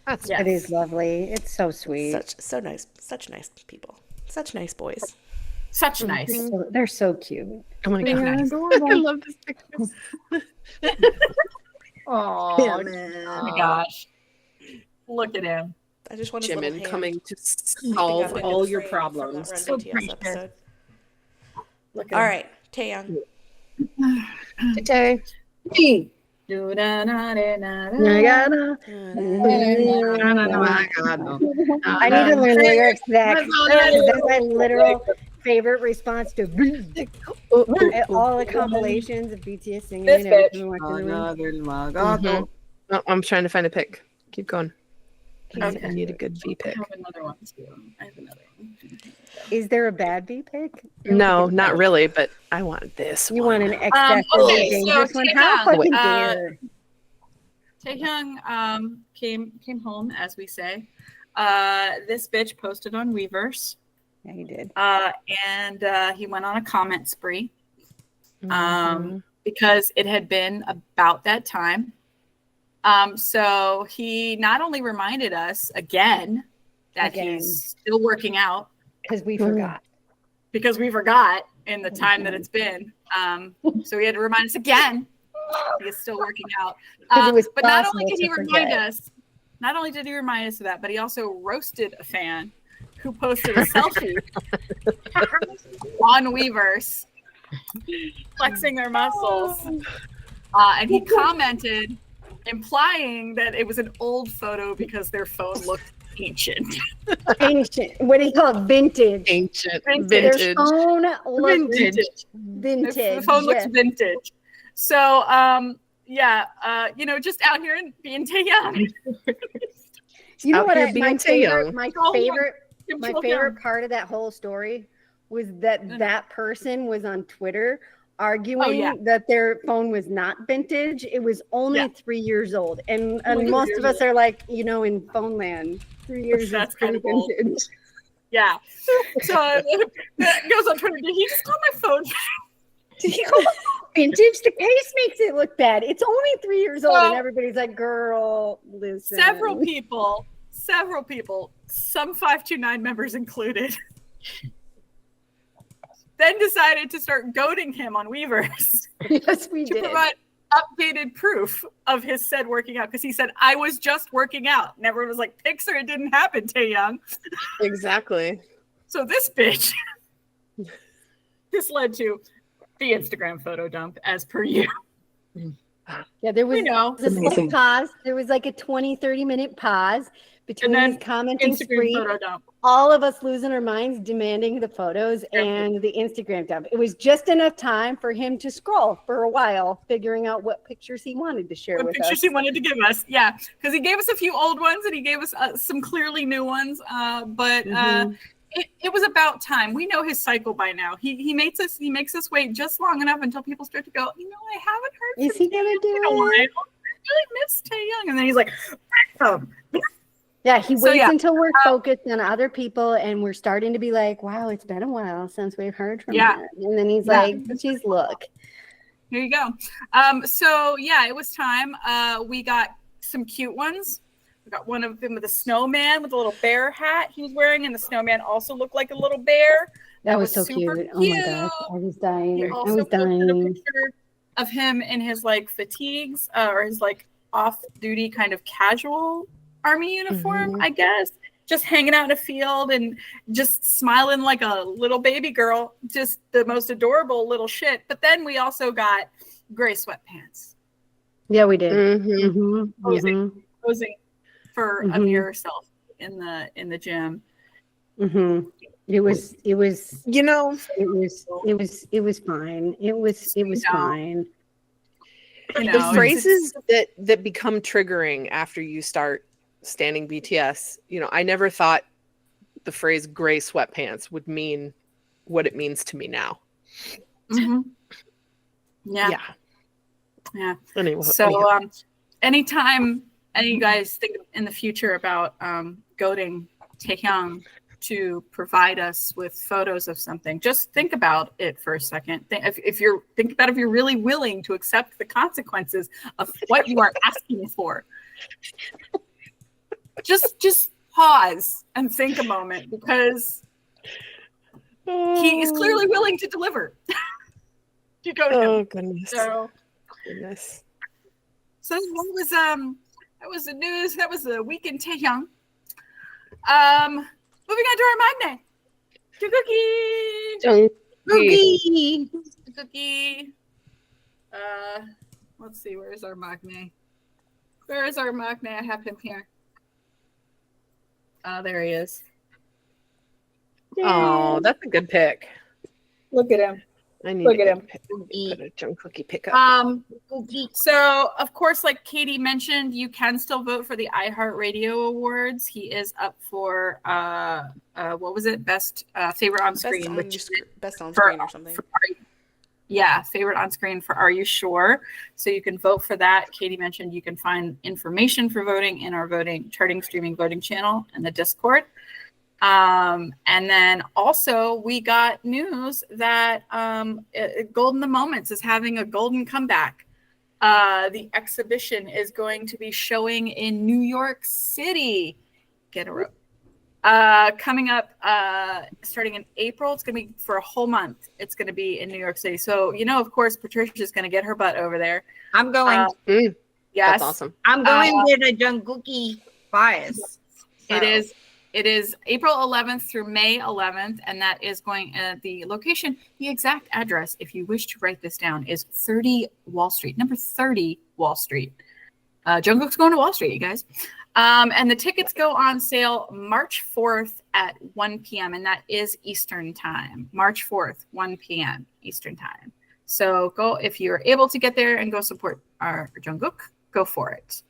That's Yeah. It is lovely. It's so sweet. So nice. Such nice people. Such nice boys. Such nice. They're so cute. Oh my They're god. I adorable. love this picture. Oh, Yeah, oh man. my gosh. Look at him. I just want his little Jimin hand coming to sneaking solve up into all the your frame from that problems. Run So BTS precious. episode. Look at All him. right, Taehyung. Today. I need to learn lyrics to that. That's my literal favorite response to all the compilations of BTS singing This it every bitch. time we walk in the room. Mhm. Oh, I'm trying to find a pick. Keep going. Okay. I need a good V I pick. have another one too. I have another one. Is there a bad B pick? No, not really, but I want this You one. want an excessively okay, dangerous so one? How Taehyung, fucking dare? Taehyung came home, as we say. This bitch posted on Weverse, Yeah, he did. and he went on a comment spree Mhm. because it had been about that time. So he not only reminded us again that Again. he's still working out Because we forgot. because we forgot in the time that it's been. So he had to remind us again. He is still working out. 'Cause it was But not only possible did he to remind forget. us, not only did he remind us of that, but he also roasted a fan who posted a selfie on Weverse, flexing their muscles. And he commented, implying that it was an old photo because their phone looked ancient. Ancient. What do you call it? Vintage. Ancient, Their vintage. phone looked Vintage. vintage. The phone looks yes. vintage. So, just out here and being Taehyung. You know Out what? here being My Taehyung. favorite part of that whole story was that person was on Twitter arguing that their phone was not vintage. It was only 3 years old, and most of us are like, in phone land, 3 years That's is pretty kind of old. vintage. Yeah. So that goes on Twitter. Did he just call my phone? Did he call it vintage? The case makes it look bad. It's only 3 years old, and Well, everybody's like, "Girl, listen." Several people, some 529 members included, then decided to start goading him on Weverse Yes, we to did. provide updated proof of his said working out, because he said, I was just working out. And everyone was like, Pixar, it didn't happen, Taehyung. Exactly. So this bitch, this led to the Instagram photo dump, as per you. Yeah, there was We know. a slight pause. There was like a 20-30 minute pause between And then these commenting Instagram spree, photo dump. all of us losing our minds, demanding the photos and the Instagram dump. It was just enough time for him to scroll for a while, figuring out what pictures he wanted to share What with pictures us. he wanted to give us. Yeah, because he gave us a few old ones and he gave us some clearly new ones. But it was about time. We know his cycle by now. He makes us wait just long enough until people start to go, I haven't heard Is from he gonna do in a while. I it? really miss Taehyung. And then he's like, Yeah, he waits So, yeah. until we're focused on other people and we're starting to be like, wow, it's been a while since we've heard from Yeah. him. And then he's Yeah. like, geez, look. Here you go. It was time. We got some cute ones. We got one of them with a snowman with a little bear hat he was wearing, and the snowman also looked like a little bear. That was so super cute. Oh my gosh, I was dying. He I also was posted a dying. picture of him in his fatigues or his off-duty kind of casual army uniform, I guess. Just hanging out in a field and just smiling like a little baby girl. Just the most adorable little shit. But then we also got gray sweatpants. Yeah, we did. Mm-hmm. Posing for a mirror self in the gym. It was It was fine. It was fine. the phrases that become triggering after you start standing BTS. I never thought the phrase gray sweatpants would mean what it means to me now. Yeah. Anyway, So anytime any of you guys think in the future about goading Taehyung to provide us with photos of something, just think about it for a second. If you're really willing to accept the consequences of what you are asking for. Just pause and think a moment, because he is clearly willing to deliver. You go to him. oh goodness. So that was the news. That was the week in Taehyung. Moving on to our magne. Cookie. Let's see. Where is our magne? I have him here. There he is. Oh, that's a good pick. Look at him. I need Look to at him. put a junk cookie pickup. So of course, like Katie mentioned, you can still vote for the iHeartRadio Awards. He is up for what was it? Best favorite on screen, Best on screen or something. Favorite on screen for Are You Sure? So you can vote for that. Katie mentioned you can find information for voting in our charting streaming voting channel and the Discord. And then also we got news that Golden the Moments is having a golden comeback. The exhibition is going to be showing in New York City. Get a rope. Coming up, starting in April, it's going to be for a whole month. It's going to be in New York City. So, of course, Patricia's going to get her butt over there. I'm going. Yes. That's awesome. I'm going with a Jungkooky bias. It is April 11th through May 11th, and that is going the location, the exact address, if you wish to write this down, is 30 Wall Street, number 30 Wall Street. Jungkook's going to Wall Street, you guys. And the tickets go on sale March 4th at 1 p.m., and that is Eastern time. March 4th, 1 p.m. Eastern time. So go, if you're able to get there and go support our Jungkook, go for it.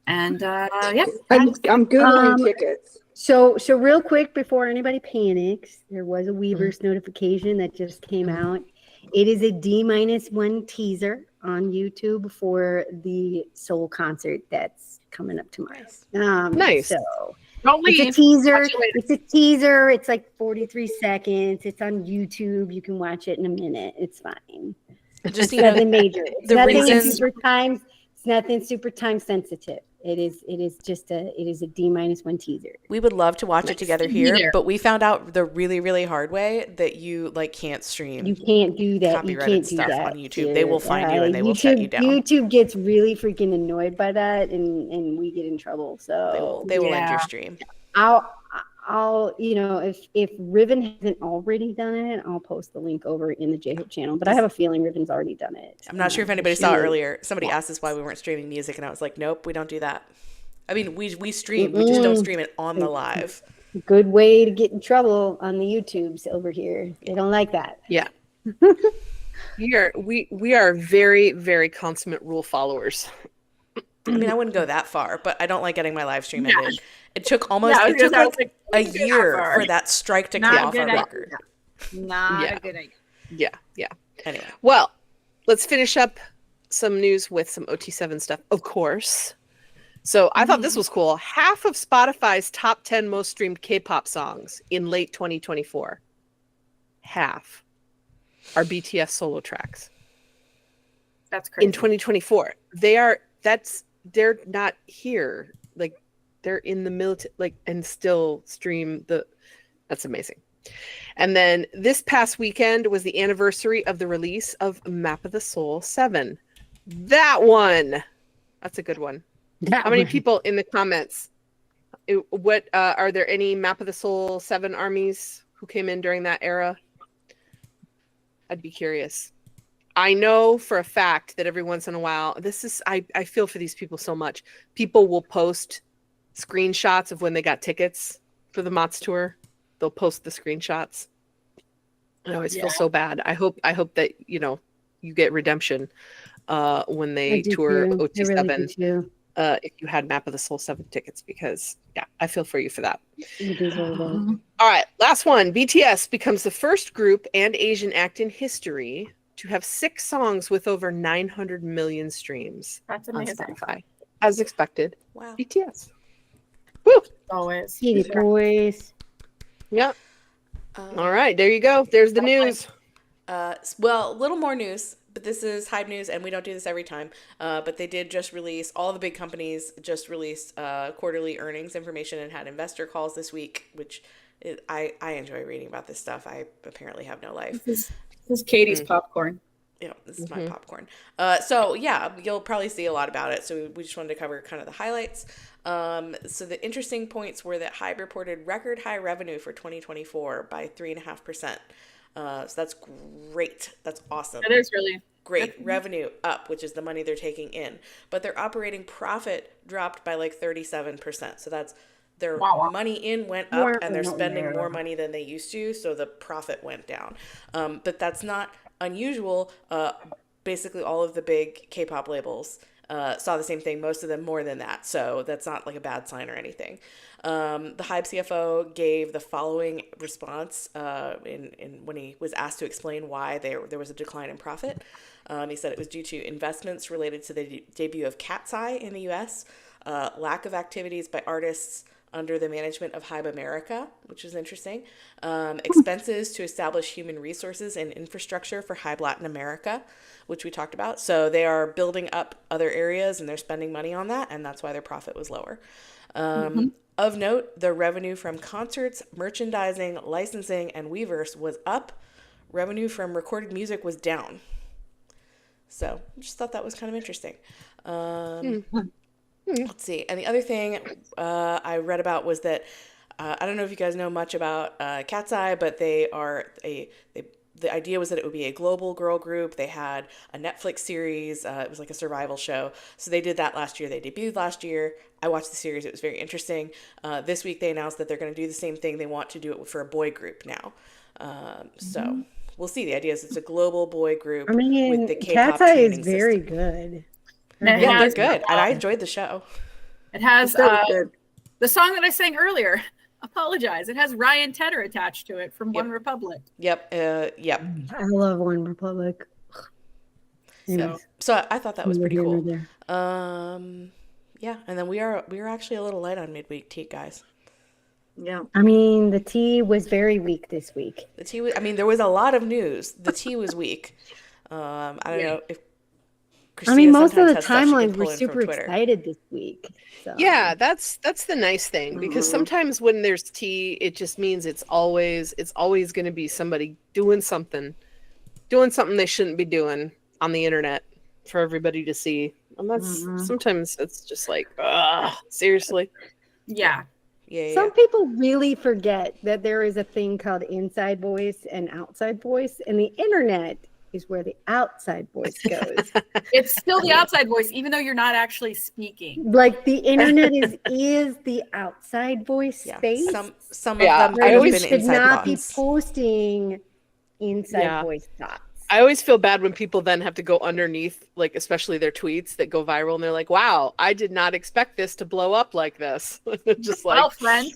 And I'm Googling tickets. So real quick before anybody panics, there was a Weverse notification that just came out. It is a D-1 teaser on YouTube for the Seoul concert that's coming up tomorrow. Nice. So don't leave. it's a teaser. Watch it later. It's a teaser. It's like 43 seconds. It's on YouTube. You can watch it in a minute. It's fine. Just It's nothing major. It's the nothing reasons- super time. It's nothing super time sensitive. It is a D-1 teaser. We would love to watch it together here, there. but we found out the really, really hard way that you can't stream. You can't do that. You Copyrighted can't do stuff that on YouTube. They will find you and they will YouTube, shut you down. YouTube gets really freaking annoyed by that, and we get in trouble. So They will end Yeah. your stream. I'll if Riven hasn't already done it, I'll post the link over in the J-Hope channel. But I have a feeling Riven's already done it. I'm not sure if anybody saw earlier. Somebody asked us why we weren't streaming music, and I was like, nope, we don't do that. I mean, we stream. We just don't stream it on the live. Good way to get in trouble on the YouTubes over here. They don't like that. Yeah. we are very, very consummate rule followers. I mean, I wouldn't go that far, but I don't like getting my live stream ended. It took almost Yeah, I was it took gonna say, a wouldn't go that year far. for that strike to Not come a off good our idea. record. Not Yeah. a good idea. Yeah. Anyway, Well, let's finish up some news with some OT7 stuff, of course. So I thought this was cool. Half of Spotify's top 10 most streamed K-pop songs in late 2024. Half are BTS solo tracks. That's crazy. In 2024. They're not here. Like, they're in the military, and still stream that's amazing. And then this past weekend was the anniversary of the release of Map of the Soul 7. That one. That's a good one. How many people in the comments? Are there any Map of the Soul 7 armies who came in during that era? I'd be curious. I know for a fact that every once in a while, I feel for these people so much. People will post screenshots of when they got tickets for the Mott's tour. They'll post the screenshots. I always feel so bad. I hope that you get redemption when they tour OT7. If you had Map of the Soul 7 tickets, because I feel for you for that. All right, last one. BTS becomes the first group and Asian act in history to have 6 songs with over 900 million streams. That's on amazing. Spotify, as expected. wow. BTS. Woo! Always. Kitty boys. Yep. All right, there you go. There's the news. Well, a little more news, but this is Hype News, and we don't do this every time. But they did just release, all the big companies just released quarterly earnings information and had investor calls this week, which I enjoy reading about this stuff. I apparently have no life. This is Katie's popcorn. This is my popcorn. So you'll probably see a lot about it. So we just wanted to cover kind of the highlights. So the interesting points were that Hybe reported record high revenue for 2024 by 3.5%. So that's great. That's awesome. It is really Great. Revenue up, which is the money they're taking in. But their operating profit dropped by 37%. So that's their money in went up and they're spending more money than they used to. So the profit went down. But that's not unusual. Basically, all of the big K-pop labels saw the same thing, most of them more than that. So that's not a bad sign or anything. The Hybe CFO gave the following response when he was asked to explain why there was a decline in profit. He said it was due to investments related to the debut of Cat's Eye in the U.S., lack of activities by artists under the management of Hybe America, which is interesting, expenses to establish human resources and infrastructure for Hybe Latin America, which we talked about. So they are building up other areas and they're spending money on that, and that's why their profit was lower. Of note, the revenue from concerts, merchandising, licensing, and Weverse was up. Revenue from recorded music was down. So I just thought that was kind of interesting. Let's see. And the other thing I read about was that I don't know if you guys know much about Cat's Eye, but the idea was that it would be a global girl group. They had a Netflix series. It was like a survival show. So they did that last year. They debuted last year. I watched the series. It was very interesting. This week they announced that they're going to do the same thing. They want to do it for a boy group now. So we'll see. The idea is it's a global boy group I mean, with the K-pop Cat's Eye is training very system. good. And it Yeah, they're has, good. And I enjoyed the show. it has It's really good. the song that I sang earlier. Apologize. It has Ryan Tedder attached to it from Yep. One Republic. Yep. Yep. I love One Republic. Anyways, So I thought that was pretty neither here cool. nor there. Yeah, and then we are actually a little light on midweek tea, guys. Yeah. I mean, the tea was very weak this week. The tea was, I mean, there was a lot of news. The tea was weak. I don't know if Christina I mean, most of sometimes the has stuff she can timelines were pull in from super Twitter. excited this week. So. Yeah, that's the nice thing, because Mhm. sometimes when there's tea, it just means it's always going to be somebody doing something they shouldn't be doing on the internet for everybody to see. And that's sometimes it's just like, seriously. Yeah. Yeah, Some people really forget that there is a thing called inside voice and outside voice, and the internet is where the outside voice goes. It's still the outside voice, even though you're not actually speaking. Like the internet is the outside voice yeah. space. Some Yeah, of them I could always have been should inside not be bots. posting inside Yeah. voice thoughts. I always feel bad when people then have to go underneath, like especially their tweets that go viral, and they're like, "Wow, I did not expect this to blow up like this." Just like, Well, friend,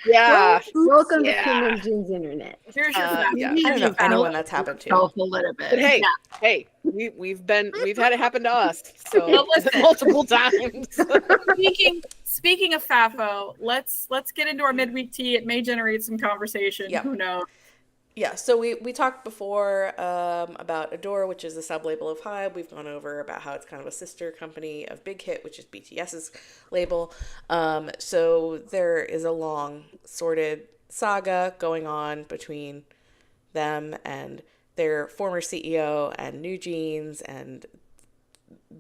yeah, Welcome yeah. to Kim and Jin's internet. here's your yeah. I don't know anyone that's happened to. a little bit. But hey, Yeah. hey, we've had it happen to us, so Well, listen. multiple times. Speaking of FAFO, let's get into our midweek tea. It may generate some conversation. Yep. Who knows? Yeah, so we talked before about Adore, which is the sub-label of Hybe. We've gone over about how it's kind of a sister company of Big Hit, which is BTS's label. So there is a long, sordid saga going on between them and their former CEO and New Jeans, and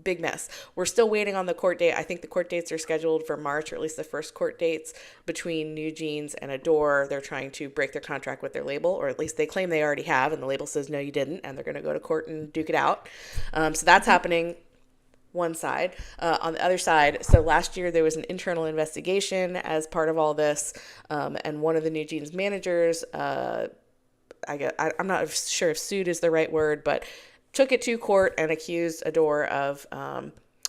big mess. We're still waiting on the court date. I think the court dates are scheduled for March, or at least the first court dates between New Jeans and Adore. They're trying to break their contract with their label, or at least they claim they already have, and the label says, no, you didn't, and they're going to go to court and duke it out. So that's happening. One side. On the other side, so last year there was an internal investigation as part of all this, and one of the New Jeans managers, I'm not sure if sued is the right word, but took it to court and accused Adore of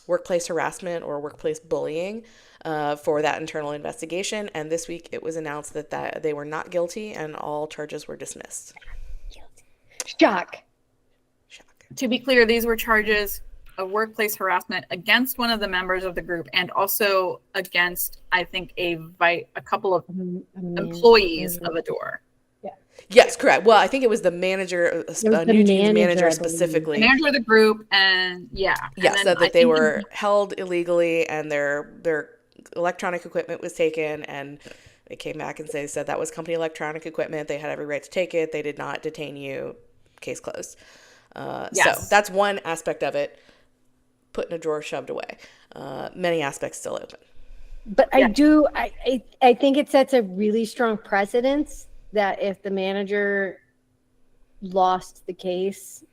workplace harassment or workplace bullying for that internal investigation. And this week it was announced that they were not guilty and all charges were dismissed. Shock. Shock. To be clear, these were charges of workplace harassment against one of the members of the group, and also against, I think, a couple of employees of Adore. Yes, correct. Well, I think it was the manager, New Jeans manager specifically. The manager of the group, and yeah. Yeah, And then said I that they think were held illegally and their electronic equipment was taken, and they came back and said that was company electronic equipment. They had every right to take it. They did not detain you. Case closed. Yes. So that's one aspect of it. Put in a drawer, shoved away. Many aspects still open. But I think it sets a really strong precedence that if the manager lost the case,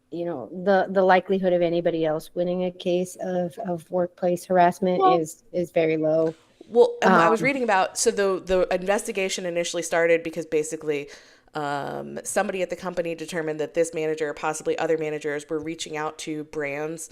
you know, the likelihood of anybody else winning a case of workplace harassment is very low. Well, I was reading about, so the investigation initially started because basically somebody at the company determined that this manager, possibly other managers, were reaching out to brands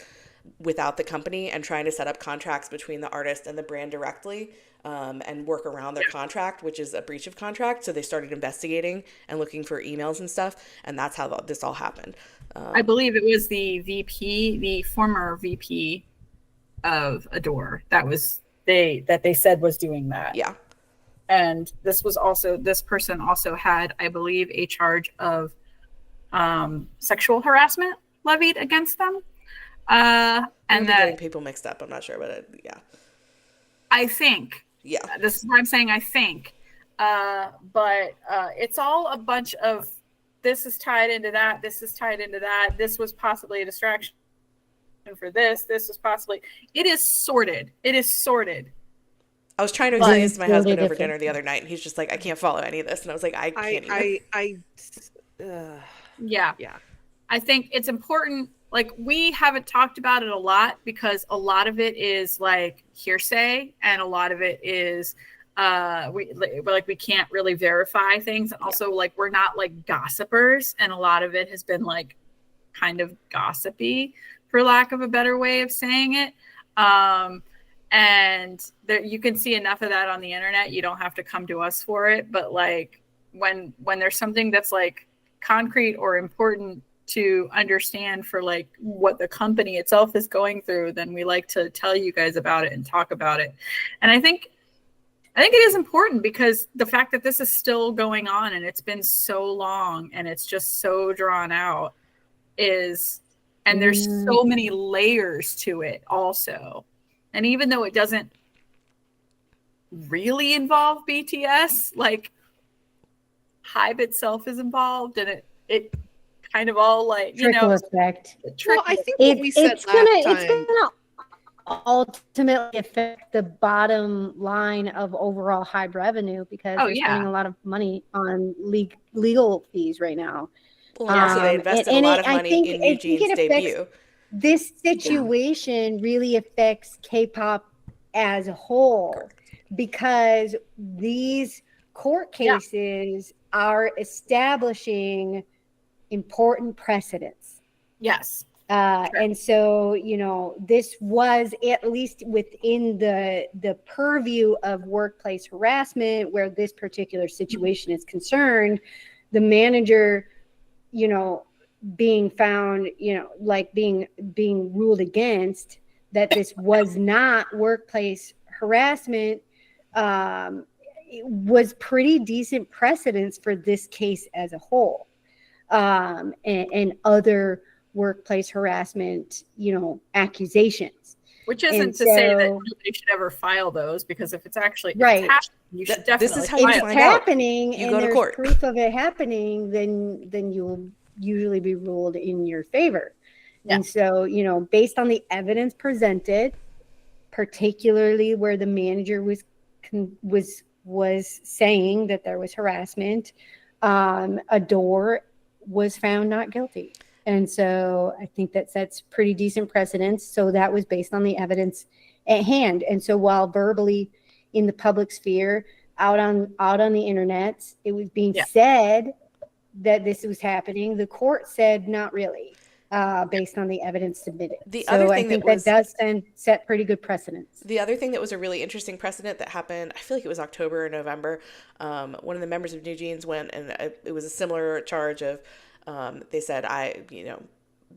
without the company and trying to set up contracts between the artist and the brand directly, and work around their contract, which is a breach of contract. So they started investigating and looking for emails and stuff, and that's how this all happened. I believe it was the former VP of Adore that they said was doing that. Yeah. And this person also had, I believe, a charge of sexual harassment levied against them. And getting people mixed up. I'm not sure, but yeah. I think Yeah. This is why I'm saying I think. But it's all a bunch of this is tied into that. This is tied into that. This was possibly a distraction for this. This was possibly. It is sorted. It is sorted. I was trying to explain this to my husband over dinner the other night, and he's just like, I can't follow any of this. And I was like, I can't either. Yeah. I think it's important. Like, we haven't talked about it a lot because a lot of it is like hearsay, and a lot of it is we can't really verify things. And also, like, we're not like gossipers, and a lot of it has been like kind of gossipy, for lack of a better way of saying it. And there, you can see enough of that on the internet. You don't have to come to us for it. But like when there's something that's like concrete or important to understand for like what the company itself is going through, then we like to tell you guys about it and talk about it. And I think it is important because the fact that this is still going on and it's been so long and it's just so drawn out and there's so many layers to it also. And even though it doesn't really involve BTS, like Hybe itself is involved, and it kind of all like, trickle effect. Well, I think what we said it's gonna last time. Ultimately affect the bottom line of overall Hybe revenue because they're spending a lot of money on legal fees right now. Well, so they invested a lot of money in Eugene's debut. This situation really affects K-pop as a whole because these court cases are establishing important precedents. Yes. And so, this was at least within the purview of workplace harassment where this particular situation is concerned. The manager, being found, like being ruled against that this was not workplace harassment was pretty decent precedence for this case as a whole. And other workplace harassment, accusations. Which isn't to say that nobody should ever file those, because if it's actually right, you should definitely. This is how you if find it's out. happening You and go to there's court. proof of it happening, then you'll usually be ruled in your favor. Yeah. And so, based on the evidence presented, particularly where the manager was saying that there was harassment, Adore was found not guilty. And so I think that sets pretty decent precedents. So that was based on the evidence at hand. And so while verbally in the public sphere, out on the internet, it was being said that this was happening, the court said not really, based on the evidence submitted. I think that does set pretty good precedents. The other thing that was a really interesting precedent that happened, I feel like it was October or November, one of the members of New Jeans went, and it was a similar charge of, they said,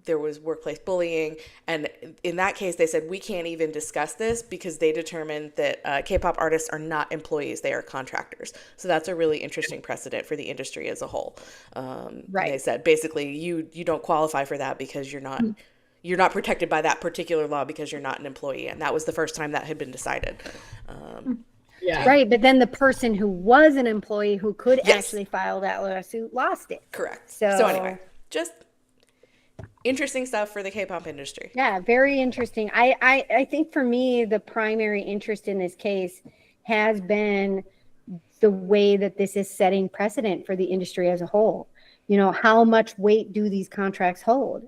there was workplace bullying. And in that case, they said, we can't even discuss this because they determined that K-pop artists are not employees. They are contractors. So that's a really interesting precedent for the industry as a whole. Right. They said, basically, you don't qualify for that because you're not protected by that particular law because you're not an employee. And that was the first time that had been decided. Yeah. Right. But then the person who was an employee who could actually file that lawsuit lost it. Correct. So anyway, just interesting stuff for the K-pop industry. Yeah, very interesting. I think for me, the primary interest in this case has been the way that this is setting precedent for the industry as a whole. How much weight do these contracts hold?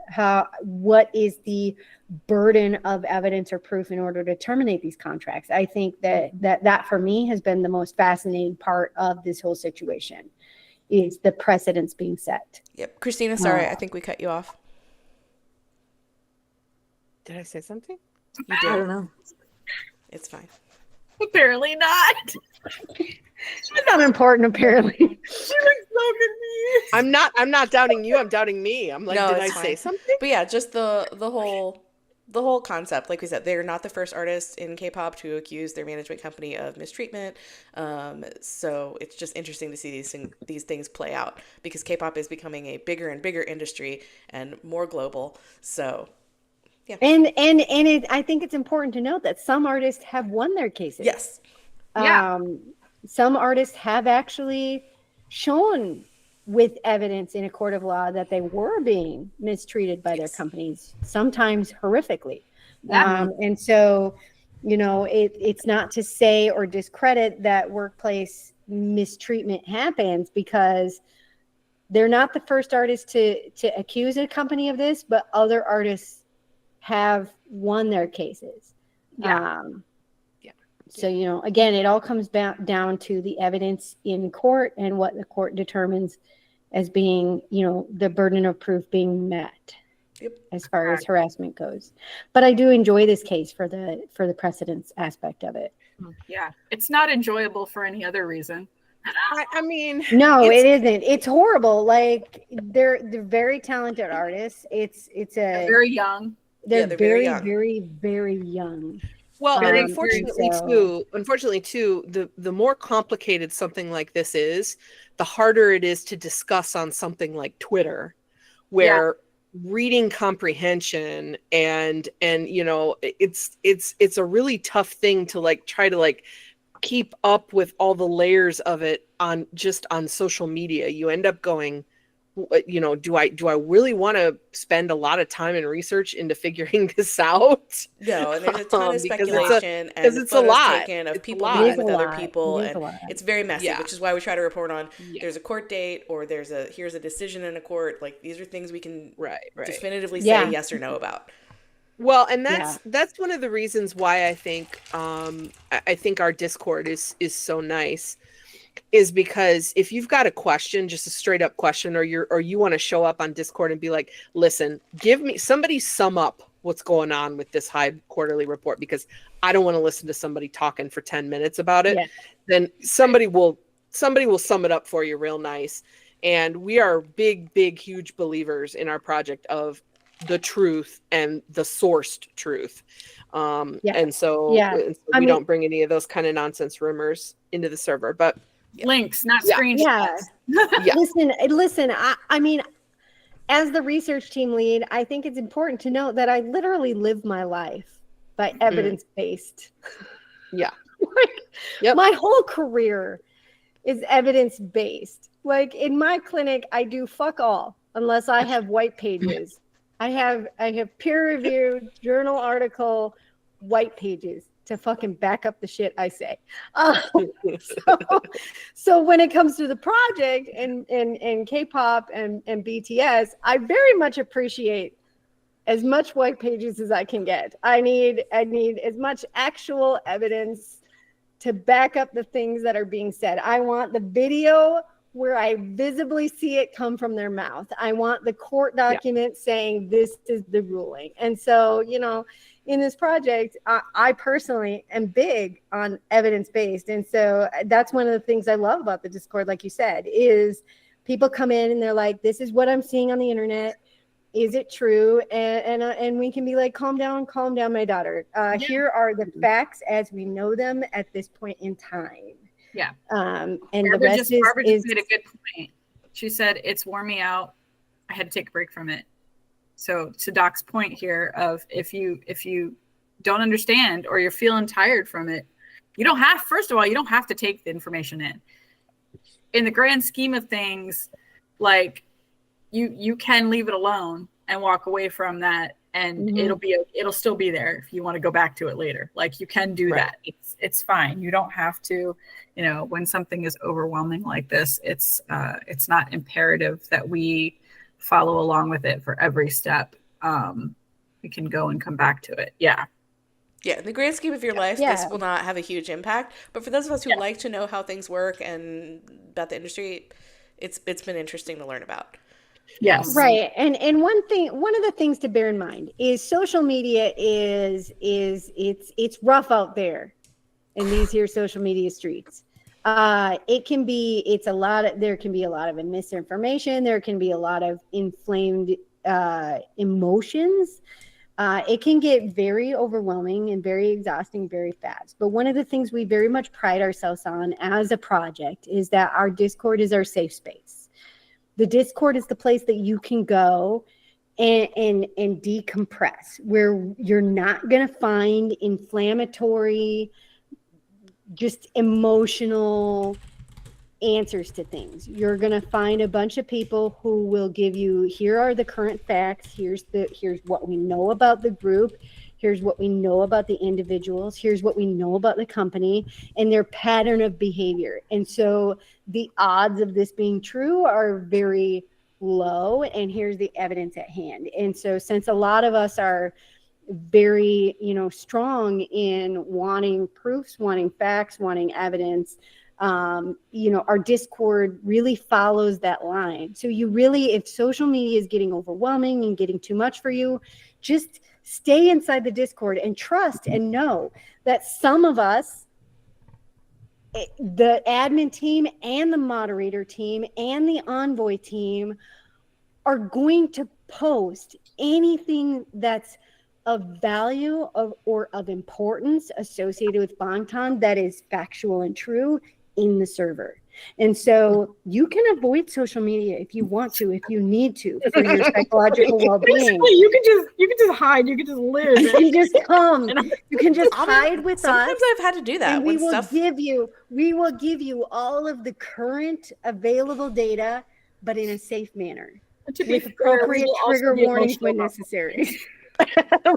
What is the burden of evidence or proof in order to terminate these contracts? I think that for me has been the most fascinating part of this whole situation, is the precedents being set. Yep. Christina, sorry, I think we cut you off. Did I say something? You did. I don't know. It's fine. Apparently not. She's not important, apparently. She looks so confused. I'm not doubting you. I'm doubting me. I'm like, No, did I it's say fine. something? But yeah, just the whole concept. Like we said, they're not the first artists in K-pop to accuse their management company of mistreatment. So it's just interesting to see these things play out because K-pop is becoming a bigger and bigger industry and more global. So. Yeah. And I think it's important to note that some artists have won their cases. Yes. Yeah. Some artists have actually shown with evidence in a court of law that they were being mistreated by their companies, sometimes horrifically. Yeah. And so, you know, it's not to say or discredit that workplace mistreatment happens, because they're not the first artist to accuse a company of this, but other artists have won their cases. Yeah. So, you know, again, it all comes back down to the evidence in court and what the court determines as being, you know, the burden of proof being met. Yep. As far as harassment goes. But I do enjoy this case for the precedence aspect of it. Yeah. It's not enjoyable for any other reason. I mean, No, it isn't. It's horrible. Like they're very talented artists. They're very young. They're they're very, very young. very, very young. well, and And unfortunately too, the more complicated something like this is, the harder it is to discuss on something like Twitter, where reading comprehension and you know, it's a really tough thing to like try to like keep up with all the layers of it on social media. You end up going, you know, do I really want to spend a lot of time and research into figuring this out? No, and there's a ton of Because speculation and it's a photos lot. taken of It's a people lot. meeting It is with a other lot. people, It is and a lot. it's very messy, Yeah. which is why we try to report on Yeah. there's a court date or here's a decision in a court. Like these are things we can Right. definitively say Yeah. yes or no about. Well, and that's one of the reasons why I think our Discord is so nice, is because if you've got a question, just a straight up question, or you want to show up on Discord and be like, listen, somebody sum up what's going on with this Hyde quarterly report, because I don't want to listen to somebody talking for 10 minutes about it. Yeah. Then somebody will sum it up for you real nice. And we are big, huge believers in our project of the truth and the sourced truth. And so, we don't bring any of those kind of nonsense rumors into the server, but Links, not screenshots. Yeah. Listen, I mean, as the research team lead, I think it's important to note that I literally live my life by evidence-based. Yeah. My whole career is evidence-based. Like in my clinic, I do fuck all unless I have white pages. I have peer-reviewed journal article white pages to fucking back up the shit I say. So when it comes to the project and K-pop and BTS, I very much appreciate as much white pages as I can get. I need as much actual evidence to back up the things that are being said. I want the video where I visibly see it come from their mouth. I want the court document saying this is the ruling. And so, you know, in this project, I personally am big on evidence-based. And so that's one of the things I love about the Discord, like you said, is people come in and they're like, this is what I'm seeing on the internet. Is it true? And we can be like, calm down, my daughter. Here are the facts as we know them at this point in time. Yeah. And Barbara the rest Barbara is just made a good point. She said, it's worn me out. I had to take a break from it. So to Doc's point here of if you don't understand or you're feeling tired from it, first of all, you don't have to take the information in. In the grand scheme of things, like you can leave it alone and walk away from that, and it'll still be there if you want to go back to it later. Like you can do that. It's fine. You don't have to, you know, when something is overwhelming like this, it's not imperative that we follow along with it for every step. We can go and come back to it. Yeah. Yeah, in the grand scheme of your life, this will not have a huge impact. But for those of us who like to know how things work and about the industry, it's been interesting to learn about. Yes. Right. And one of the things to bear in mind is social media is it's rough out there in these here social media streets. There can be a lot of misinformation. There can be a lot of inflamed emotions. It can get very overwhelming and very exhausting very fast. But one of the things we very much pride ourselves on as a project is that our Discord is our safe space. The Discord is the place that you can go and decompress, where you're not going to find inflammatory just emotional answers to things. You're going to find a bunch of people who will give you, here are the current facts, here's what we know about the group, here's what we know about the individuals, here's what we know about the company and their pattern of behavior. And so the odds of this being true are very low, and here's the evidence at hand. And so since a lot of us are very, strong in wanting proofs, wanting facts, wanting evidence, our Discord really follows that line. So you really, if social media is getting overwhelming and getting too much for you, just stay inside the Discord and trust and know that some of us, the admin team and the moderator team and the envoy team, are going to post anything that's of value or of importance associated with Bangtan that is factual and true in the server. And so you can avoid social media if you want to, if you need to, for your psychological well-being. You can just hide. You can just live. You can just come. You can just hide with us. Sometimes I've had to do that. And we will give you all of the current available data, but in a safe manner, with appropriate trigger warnings when necessary.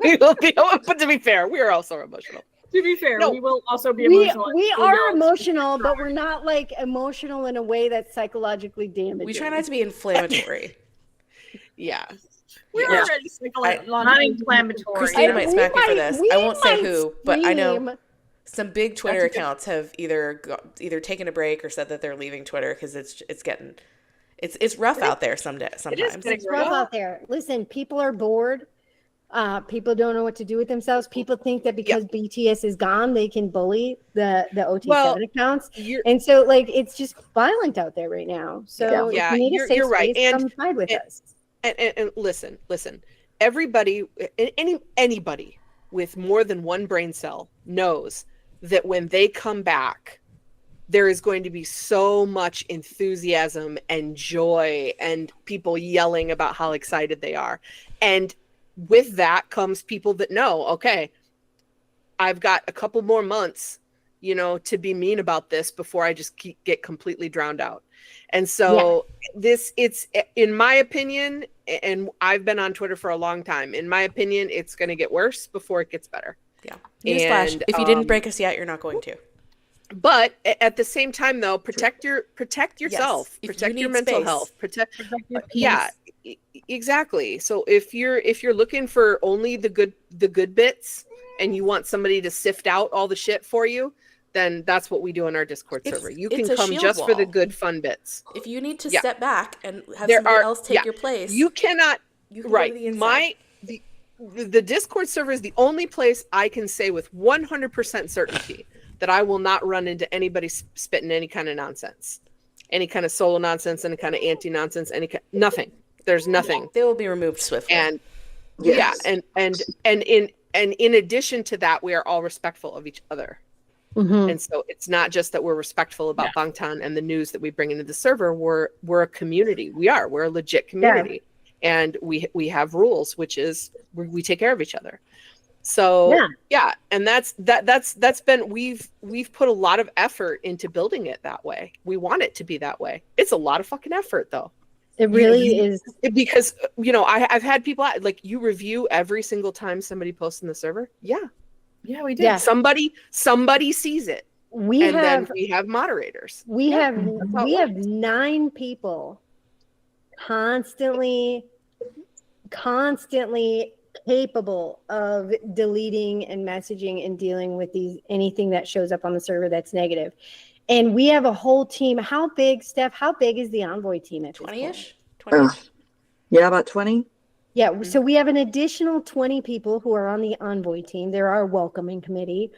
We will be, but to be fair, we are also emotional. To be fair, we will also be emotional. We are emotional, but we're not like emotional in a way that's psychologically damaging. We try not to be inflammatory. Yeah. We're already not inflammatory. Christina might smack me for this. I won't say who, but I know some big Twitter accounts have either taken a break or said that they're leaving Twitter because it's rough out there sometimes. It's rough out there. Listen, people are bored. People don't know what to do with themselves. People think that because BTS is gone, they can bully the OT7 accounts. And so, it's just violent out there right now. So if you need a safe space, come hide with us. And listen, everybody, anybody with more than one brain cell knows that when they come back, there is going to be so much enthusiasm and joy and people yelling about how excited they are. And with that comes people that know, okay, I've got a couple more months, to be mean about this before I just get completely drowned out. And so it's, in my opinion, and I've been on Twitter for a long time, in my opinion, it's going to get worse before it gets better. Yeah. Newsflash, if you didn't break us yet, you're not going to. But at the same time, though, protect yourself, protect your mental health, protect your peace. Yeah, exactly. So if you're looking for only the good bits and you want somebody to sift out all the shit for you, then that's what we do on our Discord server. You can come just for the good fun bits. If you need to step back and have somebody else take your place, you cannot. The Discord server is the only place I can say with 100% certainty that I will not run into anybody spitting any kind of nonsense, any kind of solo nonsense, any kind of anti-nonsense, nothing. There's nothing. They will be removed swiftly. And and in addition to that, we are all respectful of each other. Mm-hmm. And so it's not just that we're respectful about Bangtan and the news that we bring into the server. We're a community. We're a legit community, and we have rules, which is we take care of each other. So and that's been we've put a lot of effort into building it that way. We want it to be that way. It's a lot of fucking effort, though. It really is, because I've had people you review every single time somebody posts in the server. Yeah, we do. Yeah. Somebody sees it. Then we have moderators. We have 9 people constantly capable of deleting and messaging and dealing with anything that shows up on the server that's negative. And we have a whole team. How big, Steph? How big is the envoy team at 20-ish? 20-ish. Yeah, about 20. Yeah, so we have an additional 20 people who are on the envoy team. They're our welcoming committee,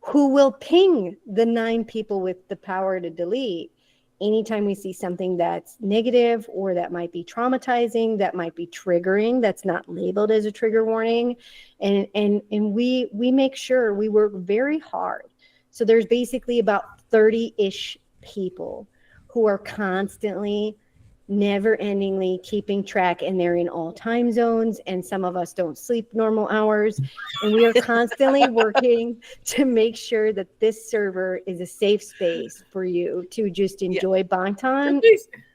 who will ping the 9 people with the power to delete anytime we see something that's negative or that might be traumatizing, that might be triggering, that's not labeled as a trigger warning. And we make sure we work very hard. So there's basically about 30-ish people who are constantly never endingly keeping track, and they're in all time zones, and some of us don't sleep normal hours, and we are constantly working to make sure that this server is a safe space for you to just enjoy Bangtan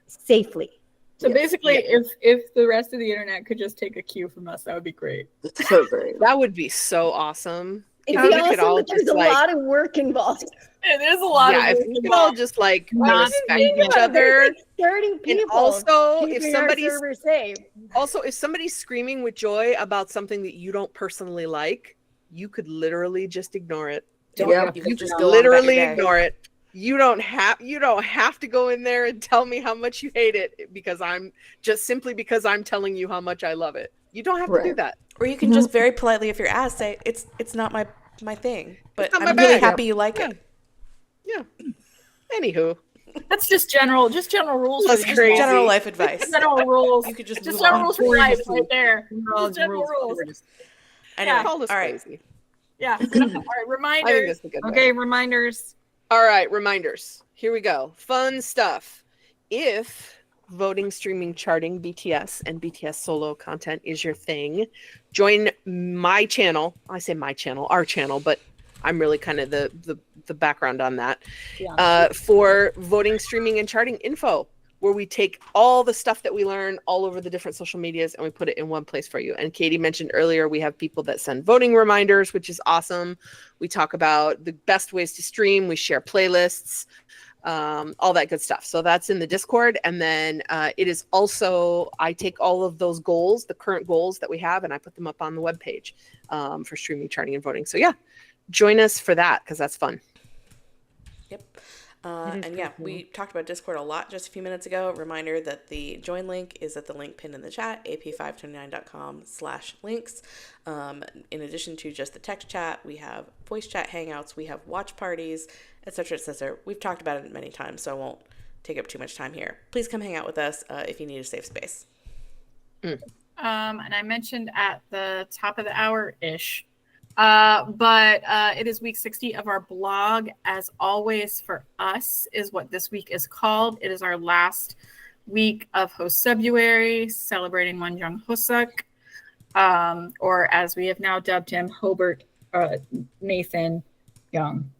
safely. So basically, if the rest of the internet could just take a cue from us, that would be great. So great. That would be so awesome. It'd If be we could awesome, all but there's just, a like- lot of work involved. There's a lot Yeah, of if we could all just like Not respect me. each other. There's like 30 people. And also, if keeping our somebody's server safe. if somebody's screaming with joy about something that you don't personally like, you could literally just ignore it. Yeah. You could just Just go on about your literally day. ignore it. You don't have to go in there and tell me how much you hate it because I'm telling you how much I love it. You don't have to do Right. that. Or you can just very politely, if you're asked, say it's not my thing, but not my I'm really bag. happy you like it. Yeah. Anywho, That's just general rules. That's for crazy. General life advice. General rules. You could just Just move general on. rules for life right there. All Just general rules. Anyway, call us all right. crazy. Yeah. All right. I think Reminders. that's a good way. Okay, reminders. All right, reminders. Here we go. Fun stuff. If voting, streaming, charting, BTS, and BTS solo content is your thing, join my channel. I say my channel, our channel, but I'm really kind of the background on that. For voting, streaming, and charting info, where we take all the stuff that we learn all over the different social medias and we put it in one place for you. And Katie mentioned earlier, we have people that send voting reminders, which is awesome. We talk about the best ways to stream. We share playlists, all that good stuff. So that's in the Discord. And then it is also, I take all of those goals, the current goals that we have, and I put them up on the webpage for streaming, charting, and voting. So yeah, join us for that because that's fun. Yep. And yeah, we talked about Discord a lot just a few minutes ago. Reminder that the join link is at the link pinned in the chat, ap529.com/links. In addition to just the text chat, we have voice chat hangouts, we have watch parties, etc., etc. We've talked about it many times, so I won't take up too much time here. Please come hang out with us if you need a safe space. And I mentioned at the top of the hour-ish, but it is week 60 of our blog. As always, for us, is what this week is called. It is our last week of Hosebuary, celebrating Wonjung Hosuk, or as we have now dubbed him, Hobart Nathan Young.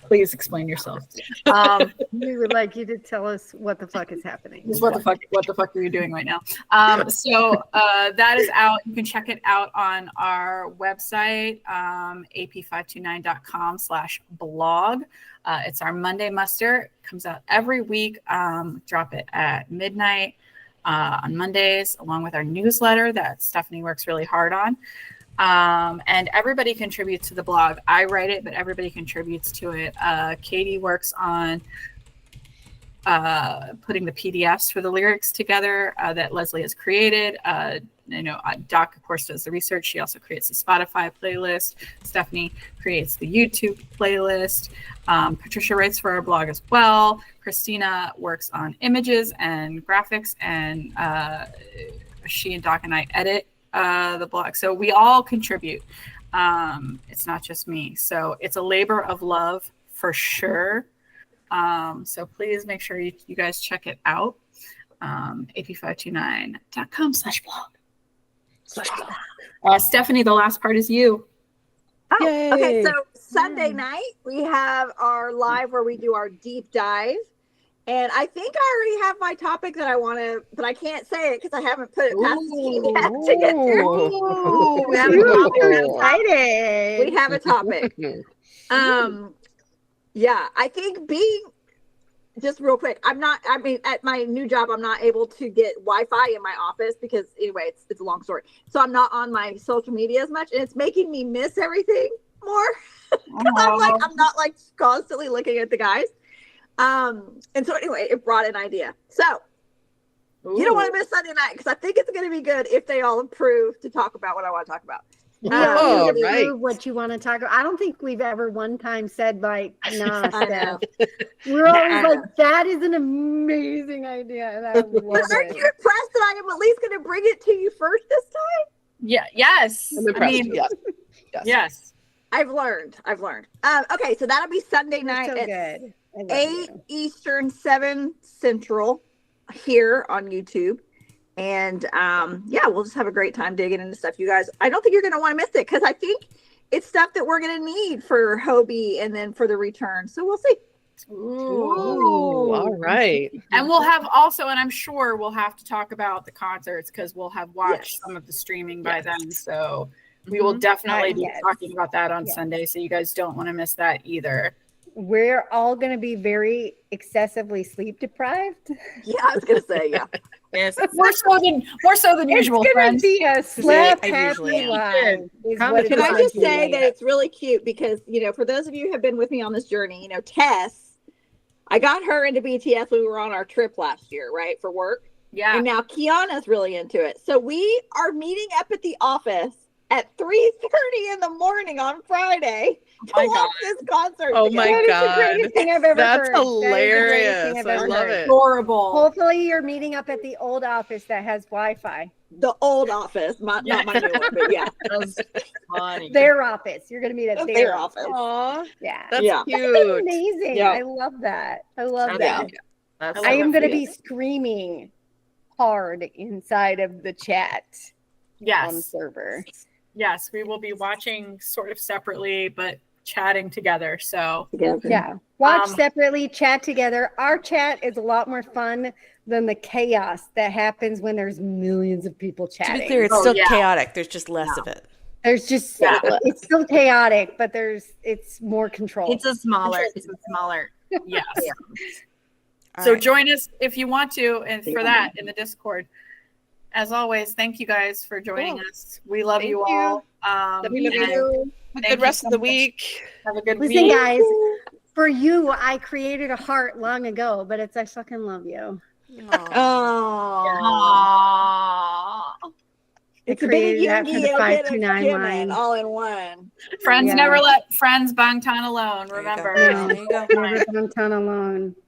Please explain yourself. We would like you to tell us what the fuck is happening. What the fuck are you doing right now? So that is out. You can check it out on our website, ap529.com/blog. It's our Monday muster. It comes out every week. Drop it at midnight on Mondays, along with our newsletter that Stephanie works really hard on. And everybody contributes to the blog. I write it, but everybody contributes to it. Katie works on putting the PDFs for the lyrics together that Leslie has created. Doc, of course, does the research. She also creates the Spotify playlist. Stephanie creates the YouTube playlist. Patricia writes for our blog as well. Christina works on images and graphics, and she and Doc and I edit the blog. So we all contribute. It's not just me. So it's a labor of love for sure. So please make sure you guys check it out. ap529.com/blog. Stephanie, the last part is you. Oh, okay. Yay. So Sunday night we have our live where we do our deep dive, and I think I already have my topic that I want to, but I can't say it because I haven't put it past the team yet to get through. Ooh, We have a you topic. are excited. We have a topic. Yeah, I think being just real quick, at my new job, I'm not able to get Wi-Fi in my office because anyway, it's a long story. So I'm not on my social media as much, and it's making me miss everything more. I'm not constantly looking at the guys. And so anyway, it brought an idea. So you don't want to miss Sunday night because I think it's going to be good if they all approve to talk about what I want to talk about. Oh, You right. approve what you want to talk about. I don't think we've ever one time said like, nah, I know. Steph. We're always like, that is an amazing idea. And I love But aren't it. you impressed that I am at least going to bring it to you first this time? Yeah. Yes. I'm impressed. Yes. Yes. I've learned. Okay, so that'll be Sunday You're night so at good. I love 8 you. Eastern, 7 Central here on YouTube. And yeah, we'll just have a great time digging into stuff, you guys. I don't think you're going to want to miss it because I think it's stuff that we're going to need for Hobi and then for the return. So we'll see. Ooh, all right. And we'll have also, and I'm sure we'll have to talk about the concerts because we'll have watched Yes. some of the streaming by Yes. then. So we will definitely be Yes. talking about that on Yes. Sunday. So you guys don't want to miss that either. We're all going to be very excessively sleep deprived. Yeah, I was going to say, yeah. Yes, more so than usual, It's going friends. to be a slap I usually happy am. live. is Come what it's Can I going just to say be. that it's really cute because, you know, for those of you who have been with me on this journey, you know, Tess, I got her into BTS when we were on our trip last year, right, for work. Yeah. And now Kiana's really into it. So we are meeting up at the office at 3:30 in the morning on Friday to my watch this concert. Oh together. my That is God. the greatest thing I've ever That's heard. That is the greatest thing hilarious. I've I ever love heard. it. Adorable. Hopefully, you're meeting up at the old office that has Wi-Fi. The old office, not my new one, but yeah, That's funny. Their office. You're going to meet at their office. Aw, Yeah. that's Yeah. cute. Amazing. Yeah. I love that. I love Yeah. that. That's I am so going to cute. be screaming hard inside of the chat on the Yes. server. Yes, we will be watching sort of separately, but chatting together. So Together. Yeah. Watch Um, separately, chat together. Our chat is a lot more fun than the chaos that happens when there's millions of people To chatting. be clear, it's Oh, still yeah. chaotic. There's just less of it. There's just Yeah. it's still chaotic, but it's more controlled. It's a smaller. yes. All So right. join us if you want to, and for that in the Discord. As always, thank you guys for joining Cool. us. We love Thank you you. all. Love you, love and you. Have a thank good you rest so of the much. week. Have a good Listen, week. guys, for you, I created a heart long ago, but it's I fucking love you. Aw. Oh, Aww. it's I a bit of created that for Yoongi, the it'll get a 529 Jimin line. all in one. Friends Yeah. never let friends Bangtan alone. There you go. Remember. No. There you go. Never downtown alone.